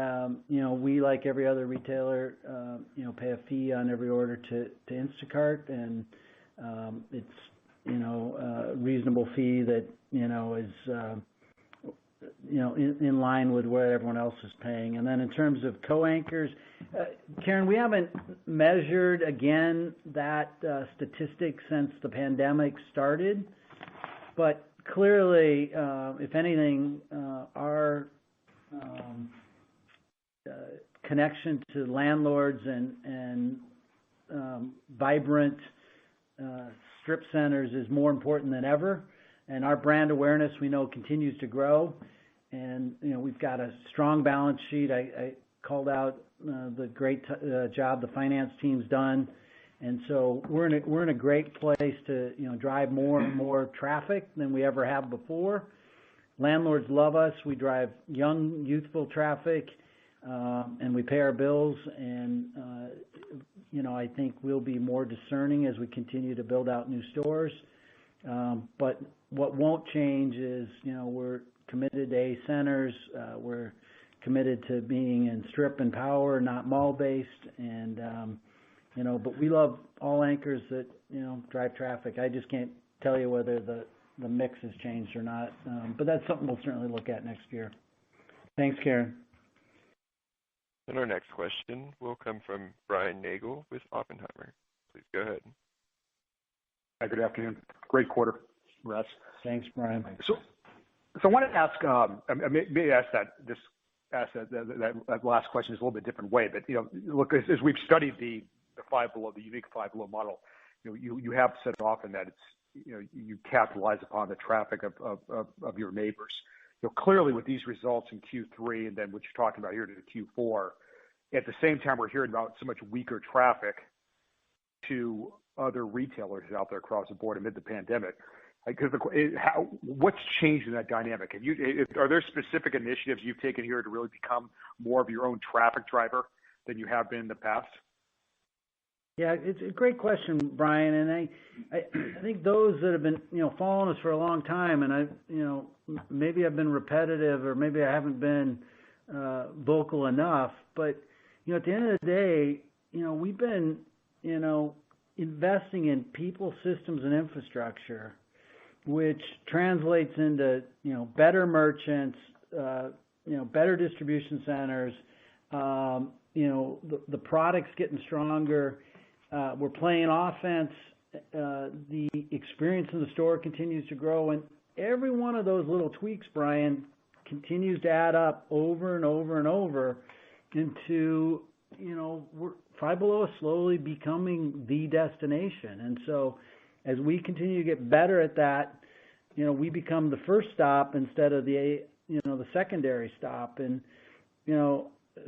C: we, like every other retailer, pay a fee on every order to Instacart. And it's, a reasonable fee that, is, in line with what everyone else is paying. And then in terms of co-anchors, Karen, we haven't measured, again, that statistic since the pandemic started. But clearly, if anything, our connection to landlords and vibrant strip centers is more important than ever. And our brand awareness, we know, continues to grow. And, we've got a strong balance sheet. I called out the great job the finance team's done. And so we're in a great place to, drive more and more traffic than we ever have before. Landlords love us. We drive young, youthful traffic, and we pay our bills. And, I think we'll be more discerning as we continue to build out new stores. But what won't change is, we're committed to A centers. We're committed to being in strip and power, not mall-based. And, but we love all anchors that, drive traffic. I just can't tell you whether the mix has changed or not. But that's something we'll certainly look at next year. Thanks, Karen.
A: And our next question will come from Brian Nagel with Oppenheimer. Please go ahead.
M: Hi, good afternoon. Great quarter, Russ.
C: Thanks, Brian.
M: So I wanted to ask, maybe ask that last question is a little bit different way, but look, as we've studied the Five Below, the unique Five Below model, you have said often that it's you capitalize upon the traffic of your neighbors. Clearly with these results in Q3 and then what you're talking about here to Q4, at the same time we're hearing about so much weaker traffic to other retailers out there across the board amid the pandemic. What's changed in that dynamic? Are there specific initiatives you've taken here to really become more of your own traffic driver than you have been in the past?
C: Yeah, it's a great question, Brian. And I think those that have been, following us for a long time, and maybe I've been repetitive or maybe I haven't been vocal enough, but, at the end of the day, we've been, investing in people, systems, and infrastructure, which translates into, better merchants, better distribution centers, the product's getting stronger. We're playing offense. The experience in the store continues to grow. And every one of those little tweaks, Brian, continues to add up over and over and over into, Five Below is slowly becoming the destination. And so as we continue to get better at that, we become the first stop instead of the secondary stop. And,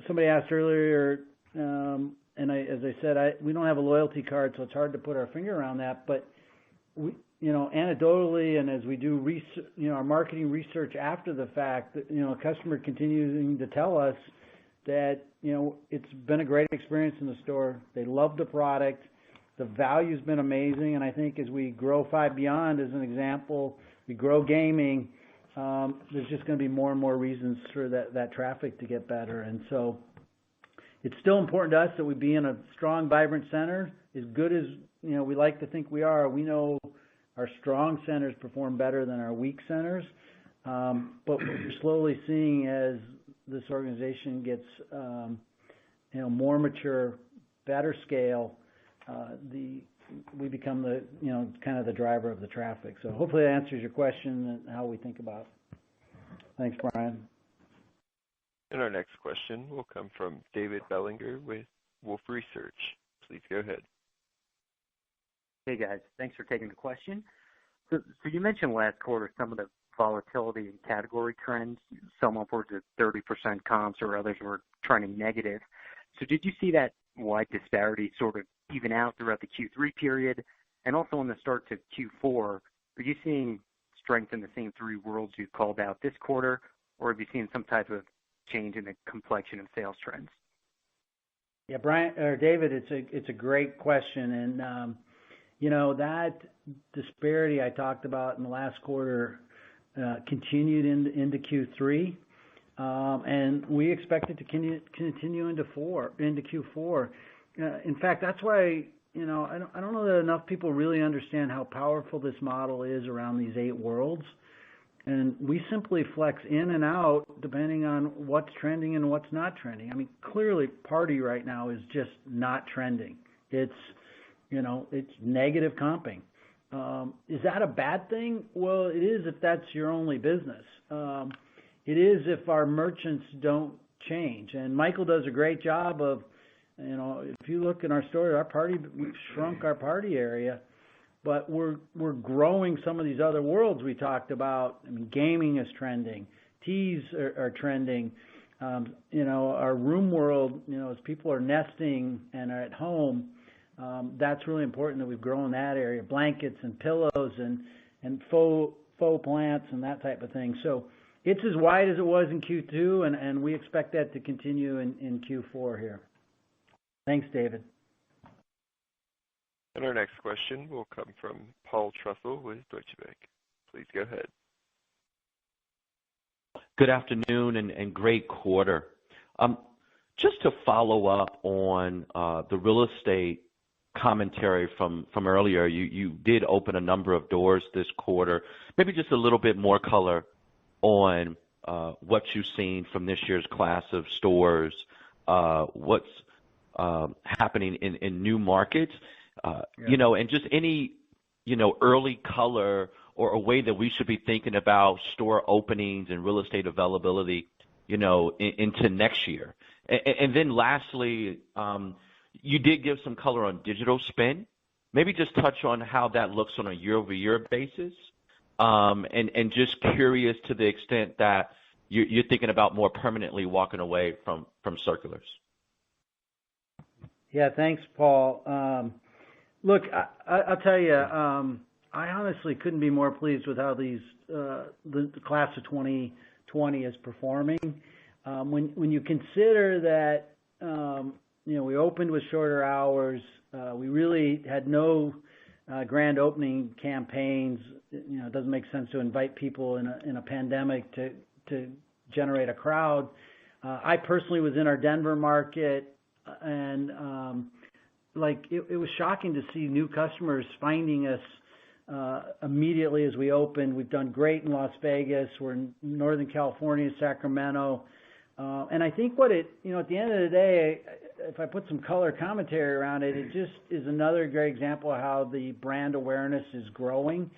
C: somebody asked earlier, and as I said, we don't have a loyalty card, so it's hard to put our finger around that. But we, anecdotally, and as we do our marketing research after the fact, a customer continuing to tell us that, it's been a great experience in the store. They love the product. The value's been amazing. And I think as we grow Five Beyond, as an example, we grow gaming, there's just going to be more and more reasons for that traffic to get better. And so it's still important to us that we be in a strong, vibrant center. As good as, we like to think we are, we know our strong centers perform better than our weak centers. But what we're slowly seeing as this organization gets, more mature, better scale, we become the, kind of the driver of the traffic. So hopefully that answers your question and how we think about it. Thanks, Brian.
A: And our next question will come from David Bellinger with Wolfe Research. Please go ahead.
N: Hey, guys. Thanks for taking the question. So you mentioned last quarter some of the volatility in category trends, some upwards of 30% comps or others were trending negative. So did you see that wide disparity sort of even out throughout the Q3 period? And also in the start to Q4, are you seeing strength in the same three worlds you called out this quarter, or have you seen some type of change in the complexion of sales trends?
C: Yeah, Brian or David, it's a great question, and that disparity I talked about in the last quarter continued into Q3, and we expect it to continue into Q4. In fact, that's why I don't know that enough people really understand how powerful this model is around these 8 worlds. And we simply flex in and out depending on what's trending and what's not trending. I mean, clearly party right now is just not trending. It's negative comping. Is that a bad thing? Well, it is if that's your only business. It is if our merchants don't change. And Michael does a great job of, if you look in our store, we've shrunk our party area, but we're growing some of these other worlds we talked about. I mean, gaming is trending, teas are trending. Our room world, as people are nesting and are at home, that's really important that we've grown that area. Blankets and pillows and faux plants and that type of thing. So it's as wide as it was in Q2, and we expect that to continue in Q4 here. Thanks, David.
A: And our next question will come from Paul Trussell with Deutsche Bank. Please go ahead.
O: Good afternoon and great quarter. Just to follow up on the real estate commentary from earlier, you did open a number of doors this quarter. Maybe just a little bit more color on what you've seen from this year's class of stores, what's happening in new markets, and just any, early color or a way that we should be thinking about store openings and real estate availability, into next year. And then lastly, you did give some color on digital spend. Maybe just touch on how that looks on a year-over-year basis. And just curious to the extent that you're thinking about more permanently walking away from circulars.
C: Yeah, thanks, Paul. Look, I'll tell you, I honestly couldn't be more pleased with how the class of 2020 is performing. When you consider that, we opened with shorter hours, we really had no grand opening campaigns. It doesn't make sense to invite people in a pandemic to generate a crowd. I personally was in our Denver market, and it was shocking to see new customers finding us immediately as we opened. We've done great in Las Vegas. We're in Northern California, Sacramento. And I think at the end of the day, if I put some color commentary around it, it just is another great example of how the brand awareness is growing.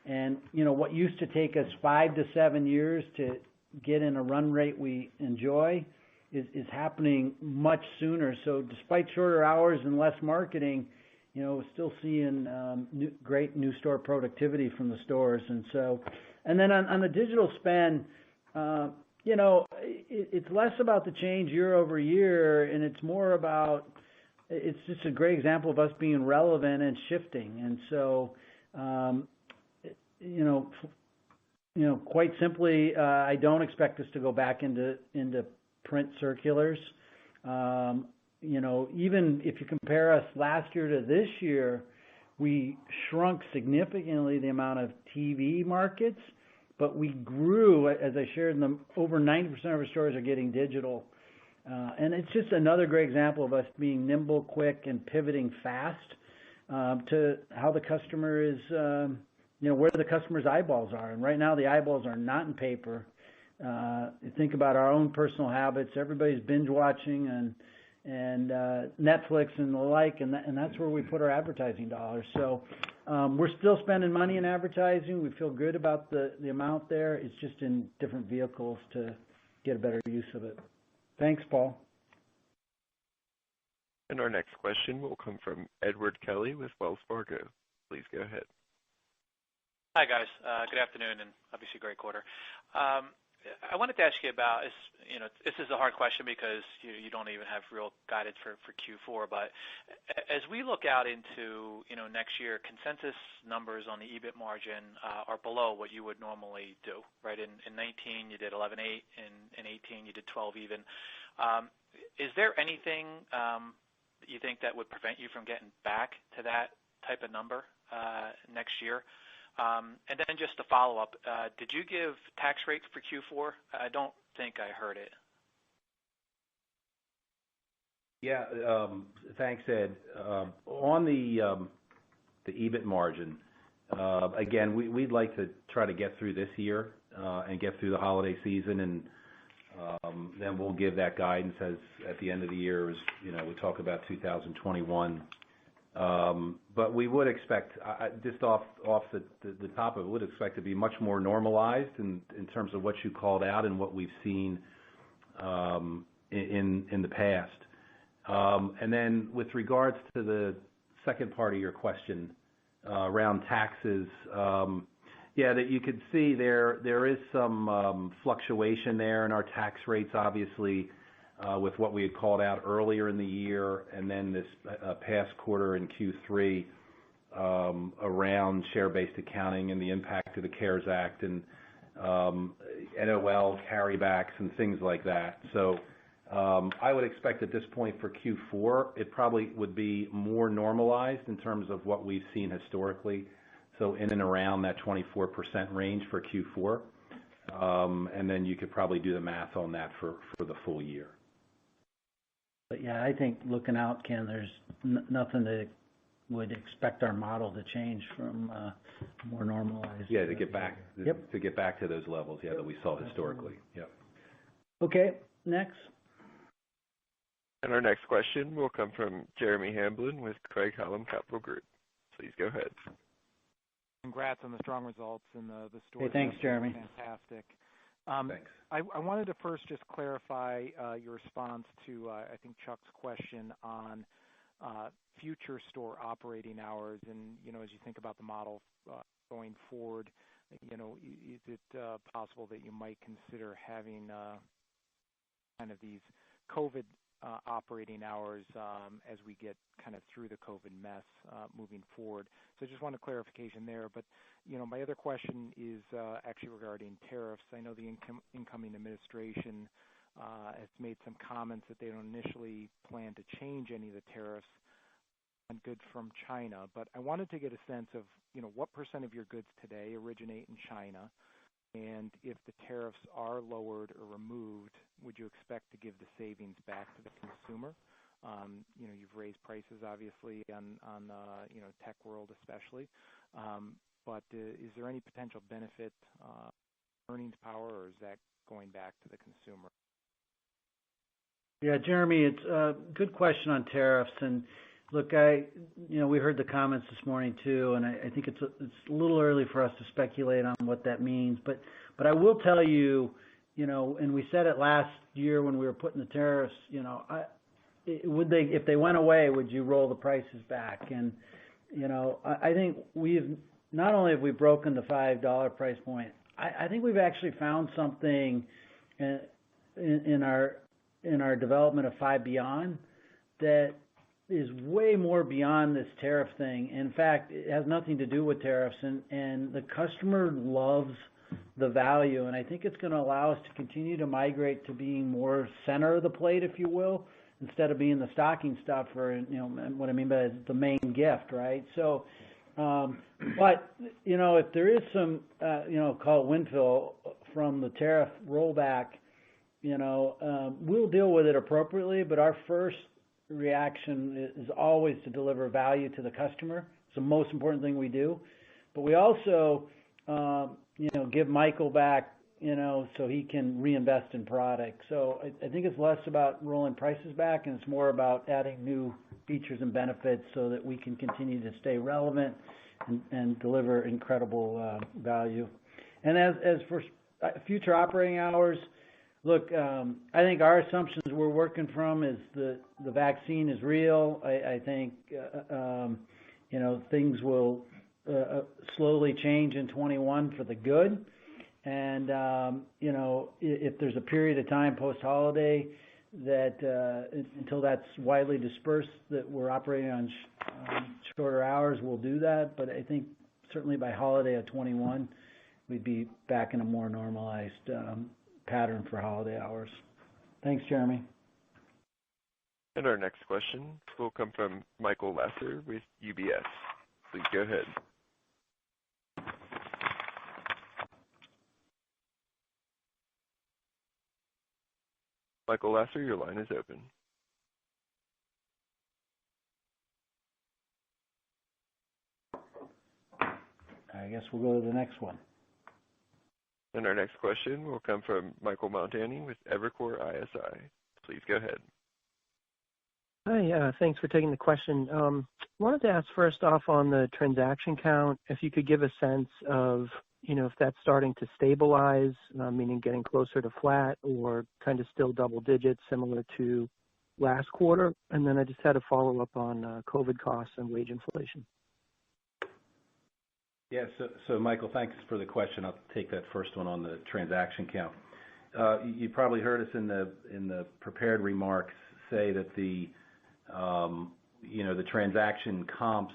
C: And, what used to take us 5 to 7 years to get in a run rate we enjoy is happening much sooner. So despite shorter hours and less marketing, we're still seeing great new store productivity from the stores. And then on the digital spend, it's less about the change year over year, and it's more about, it's just a great example of us being relevant and shifting. And so, quite simply, I don't expect us to go back into print circulars. Even if you compare us last year to this year, we shrunk significantly the amount of TV markets, but we grew, as I shared, over 90% of our stores are getting digital. And it's just another great example of us being nimble, quick, and pivoting fast to how the customer is, where the customer's eyeballs are. And right now the eyeballs are not in paper. You think about our own personal habits. Everybody's binge watching and Netflix and the like, and that's where we put our advertising dollars. So we're still spending money in advertising. We feel good about the amount there. It's just in different vehicles to get a better use of it. Thanks, Paul.
A: And our next question will come from Edward Kelly with Wells Fargo. Please go ahead.
P: Hi, guys. Good afternoon, and obviously great quarter. I wanted to ask you about, this is a hard question because you don't even have real guidance for Q4, but as we look out into next year, consensus numbers on the Ebit margin are below what you would normally do, right? In 19 you did 11.8, in 18 you did 12 even. Is there anything you think that would prevent you from getting back to that type of number next year? And then just to follow up, did you give tax rates for Q4? I don't think I heard it.
D: Yeah, thanks, Ed. On the EBIT margin, again, we'd like to try to get through this year and get through the holiday season, and then we'll give that guidance as at the end of the year, as we talk about 2021. But we would expect, just off the top of it, would expect to be much more normalized in terms of what you called out and what we've seen in the past. And then with regards to the second part of your question around taxes, that you could see there is some fluctuation there in our tax rates, obviously, with what we had called out earlier in the year, and then this past quarter in Q3 around share-based accounting and the impact of the CARES Act and NOL carrybacks and things like that. So I would expect at this point for Q4, it probably would be more normalized in terms of what we've seen historically, so in and around that 24% range for Q4. And then you could probably do the math on that for the full year.
C: But yeah, I think looking out, Ken, there's nothing that would expect our model to change from more normalized.
D: Yeah, to get back.
C: Yep.
D: To get back to those levels, that we saw historically. Yep.
C: Okay, next.
A: And our next question will come from Jeremy Hamblin with Craig-Hallum Capital Group. Please go ahead.
Q: Congrats on the strong results and the story.
C: Hey, thanks, Jeremy.
Q: Fantastic.
D: Thanks.
Q: I wanted to first just clarify your response to, I think, Chuck's question on future store operating hours. And, as you think about the model going forward, is it possible that you might consider having kind of these COVID operating hours as we get kind of through the COVID mess moving forward? So I just want a clarification there. But, my other question is actually regarding tariffs. I know the incoming administration has made some comments that they don't initially plan to change any of the tariffs on goods from China. But I wanted to get a sense of, what % of your goods today originate in China? And if the tariffs are lowered or removed, would you expect to give the savings back to the consumer? You've raised prices, obviously, on tech world especially. But is there any potential benefit, earnings power, or is that going back to the consumer?
C: Yeah, Jeremy, it's a good question on tariffs. And look, we heard the comments this morning too, and I think it's a little early for us to speculate on what that means. But I will tell you, and we said it last year when we were putting the tariffs, if they went away, would you roll the prices back? And I think not only have we broken the $5 price point, I think we've actually found something in our development of Five Beyond that is way more beyond this tariff thing. In fact, it has nothing to do with tariffs, and the customer loves the value, and I think it's going to allow us to continue to migrate to being more center of the plate, if you will, instead of being the stocking stuffer, what I mean by the main gift, right? So, but, if there is some, call it windfall from the tariff rollback, we'll deal with it appropriately, but our first reaction is always to deliver value to the customer. It's the most important thing we do. But we also, give Michael back, so he can reinvest in product. So I think it's less about rolling prices back, and it's more about adding new features and benefits so that we can continue to stay relevant and deliver incredible value. And as for future operating hours, look, I think our assumptions we're working from is the vaccine is real. I think, things will slowly change in 21 for the good. And, if there's a period of time post-holiday that until that's widely dispersed that we're operating on shorter hours, we'll do that. But I think certainly by holiday of 21, we'd be back in a more normalized pattern for holiday hours. Thanks, Jeremy.
A: And our next question will come from Michael Lasser with UBS. Please go ahead. Michael Lasser, your line is open.
C: I guess we'll go to the next one.
A: And our next question will come from Michael Montani with Evercore ISI. Please go ahead.
R: Hi, thanks for taking the question. Wanted to ask first off on the transaction count, if you could give a sense of, if that's starting to stabilize, meaning getting closer to flat or kind of still double digits similar to last quarter. And then I just had a follow-up on COVID costs and wage inflation.
D: Yeah, so Michael, thanks for the question. I'll take that first one on the transaction count. You probably heard us in the prepared remarks say that the transaction comps,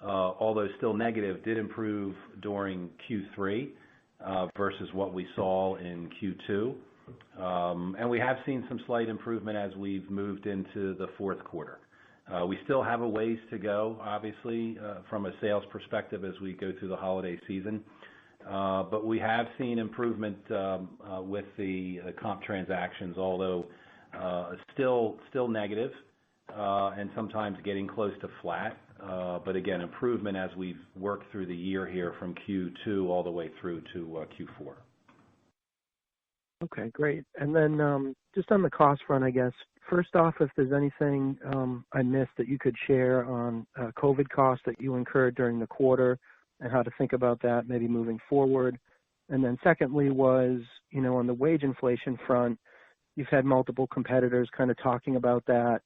D: although still negative, did improve during Q3 versus what we saw in Q2. And we have seen some slight improvement as we've moved into the fourth quarter. We still have a ways to go, obviously, from a sales perspective as we go through the holiday season. But we have seen improvement with the comp transactions, although still negative and sometimes getting close to flat. But again, improvement as we've worked through the year here from Q2 all the way through to Q4.
R: Okay, great. And then just on the cost front, I guess, first off, if there's anything I missed that you could share on COVID costs that you incurred during the quarter and how to think about that maybe moving forward. And then secondly was, on the wage inflation front, you've had multiple competitors kind of talking about that,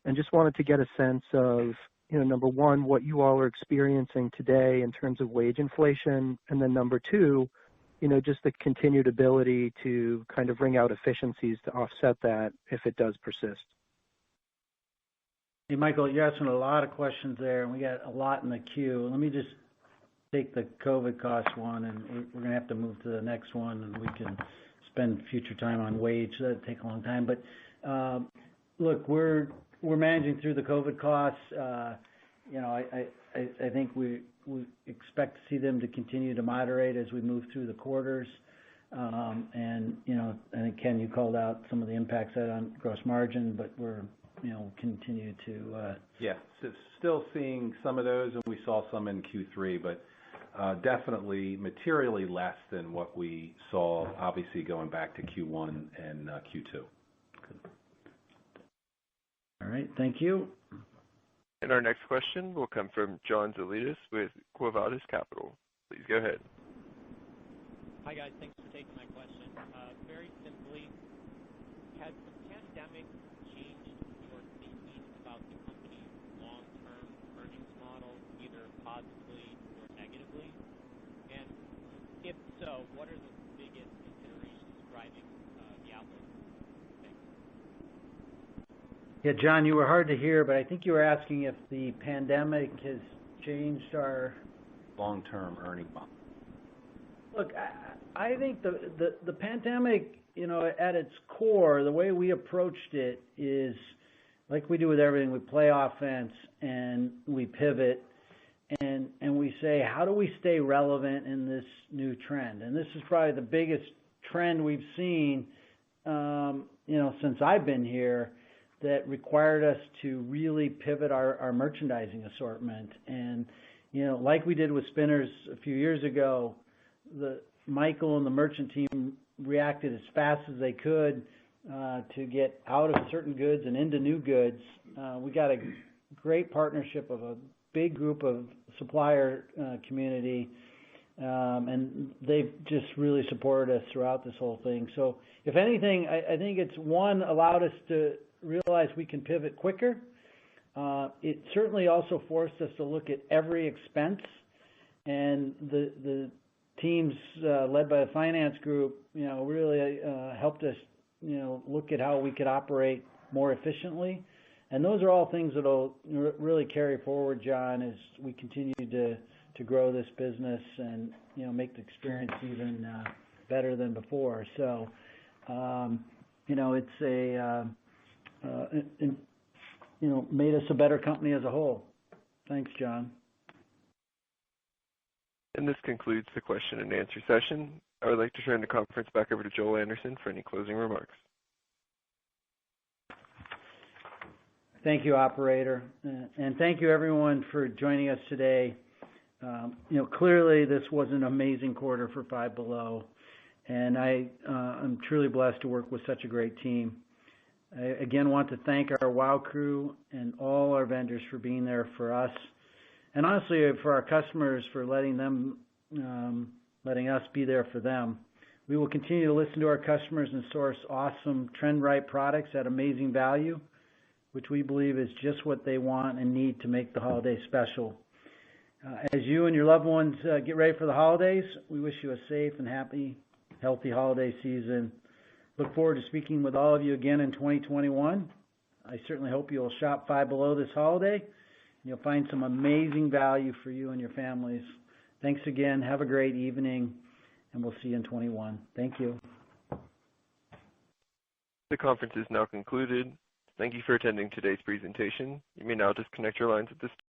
R: and just wanted to get a sense of, number one, what you all are experiencing today in terms of wage inflation, and then number two, just the continued ability to kind of wring out efficiencies to offset that if it does persist.
C: Hey, Michael, you're asking a lot of questions there, and we got a lot in the queue. Let me just take the COVID cost one, and we're going to have to move to the next one, and we can spend future time on wage. That'd take a long time. But look, we're managing through the COVID costs. I think we expect to see them to continue to moderate as we move through the quarters. And I think, Ken, you called out some of the impacts that on gross margin, but we're, continue to...
D: Yeah, so still seeing some of those, and we saw some in Q3, but definitely materially less than what we saw, obviously, going back to Q1 and Q2.
C: All right, thank you.
A: And our next question will come from John Zolidis with Quavadas Capital. Please go ahead.
S: Hi, guys. Thanks for taking my question. Very simply, has the pandemic changed your thinking about the company's long-term earnings model, either positively or negatively? And if so, what are the biggest considerations driving the outlook? Thanks.
C: Yeah, John, you were hard to hear, but I think you were asking if the pandemic has changed our
D: long-term earning model.
C: Look, I think the pandemic, at its core, the way we approached it is like we do with everything. We play offense and we pivot and we say, how do we stay relevant in this new trend? And this is probably the biggest trend we've seen, since I've been here, that required us to really pivot our merchandising assortment. And, like we did with spinners a few years ago, Michael and the merchant team reacted as fast as they could to get out of certain goods and into new goods. We got a great partnership of a big group of supplier community, and they've just really supported us throughout this whole thing. So if anything, I think it's allowed us to realize we can pivot quicker. It certainly also forced us to look at every expense and the teams led by the finance group, really helped us, look at how we could operate more efficiently. And those are all things that'll really carry forward, John, as we continue to grow this business and, make the experience even better than before. So, it's made us a better company as a whole. Thanks, John.
A: And this concludes the question and answer session. I would like to turn the conference back over to Joel Anderson for any closing remarks.
C: Thank you, operator. And thank you, everyone, for joining us today. Clearly this was an amazing quarter for Five Below, and I'm truly blessed to work with such a great team. I again want to thank our WOW crew and all our vendors for being there for us, and honestly for our customers for letting us be there for them. We will continue to listen to our customers and source awesome trend-right products at amazing value, which we believe is just what they want and need to make the holiday special. As you and your loved ones get ready for the holidays, we wish you a safe and happy, healthy holiday season. Look forward to speaking with all of you again in 2021. I certainly hope you'll shop Five Below this holiday, and you'll find some amazing value for you and your families. Thanks again. Have a great evening, and we'll see you in 21. Thank you.
A: The conference is now concluded. Thank you for attending today's presentation. You may now disconnect your lines at this time.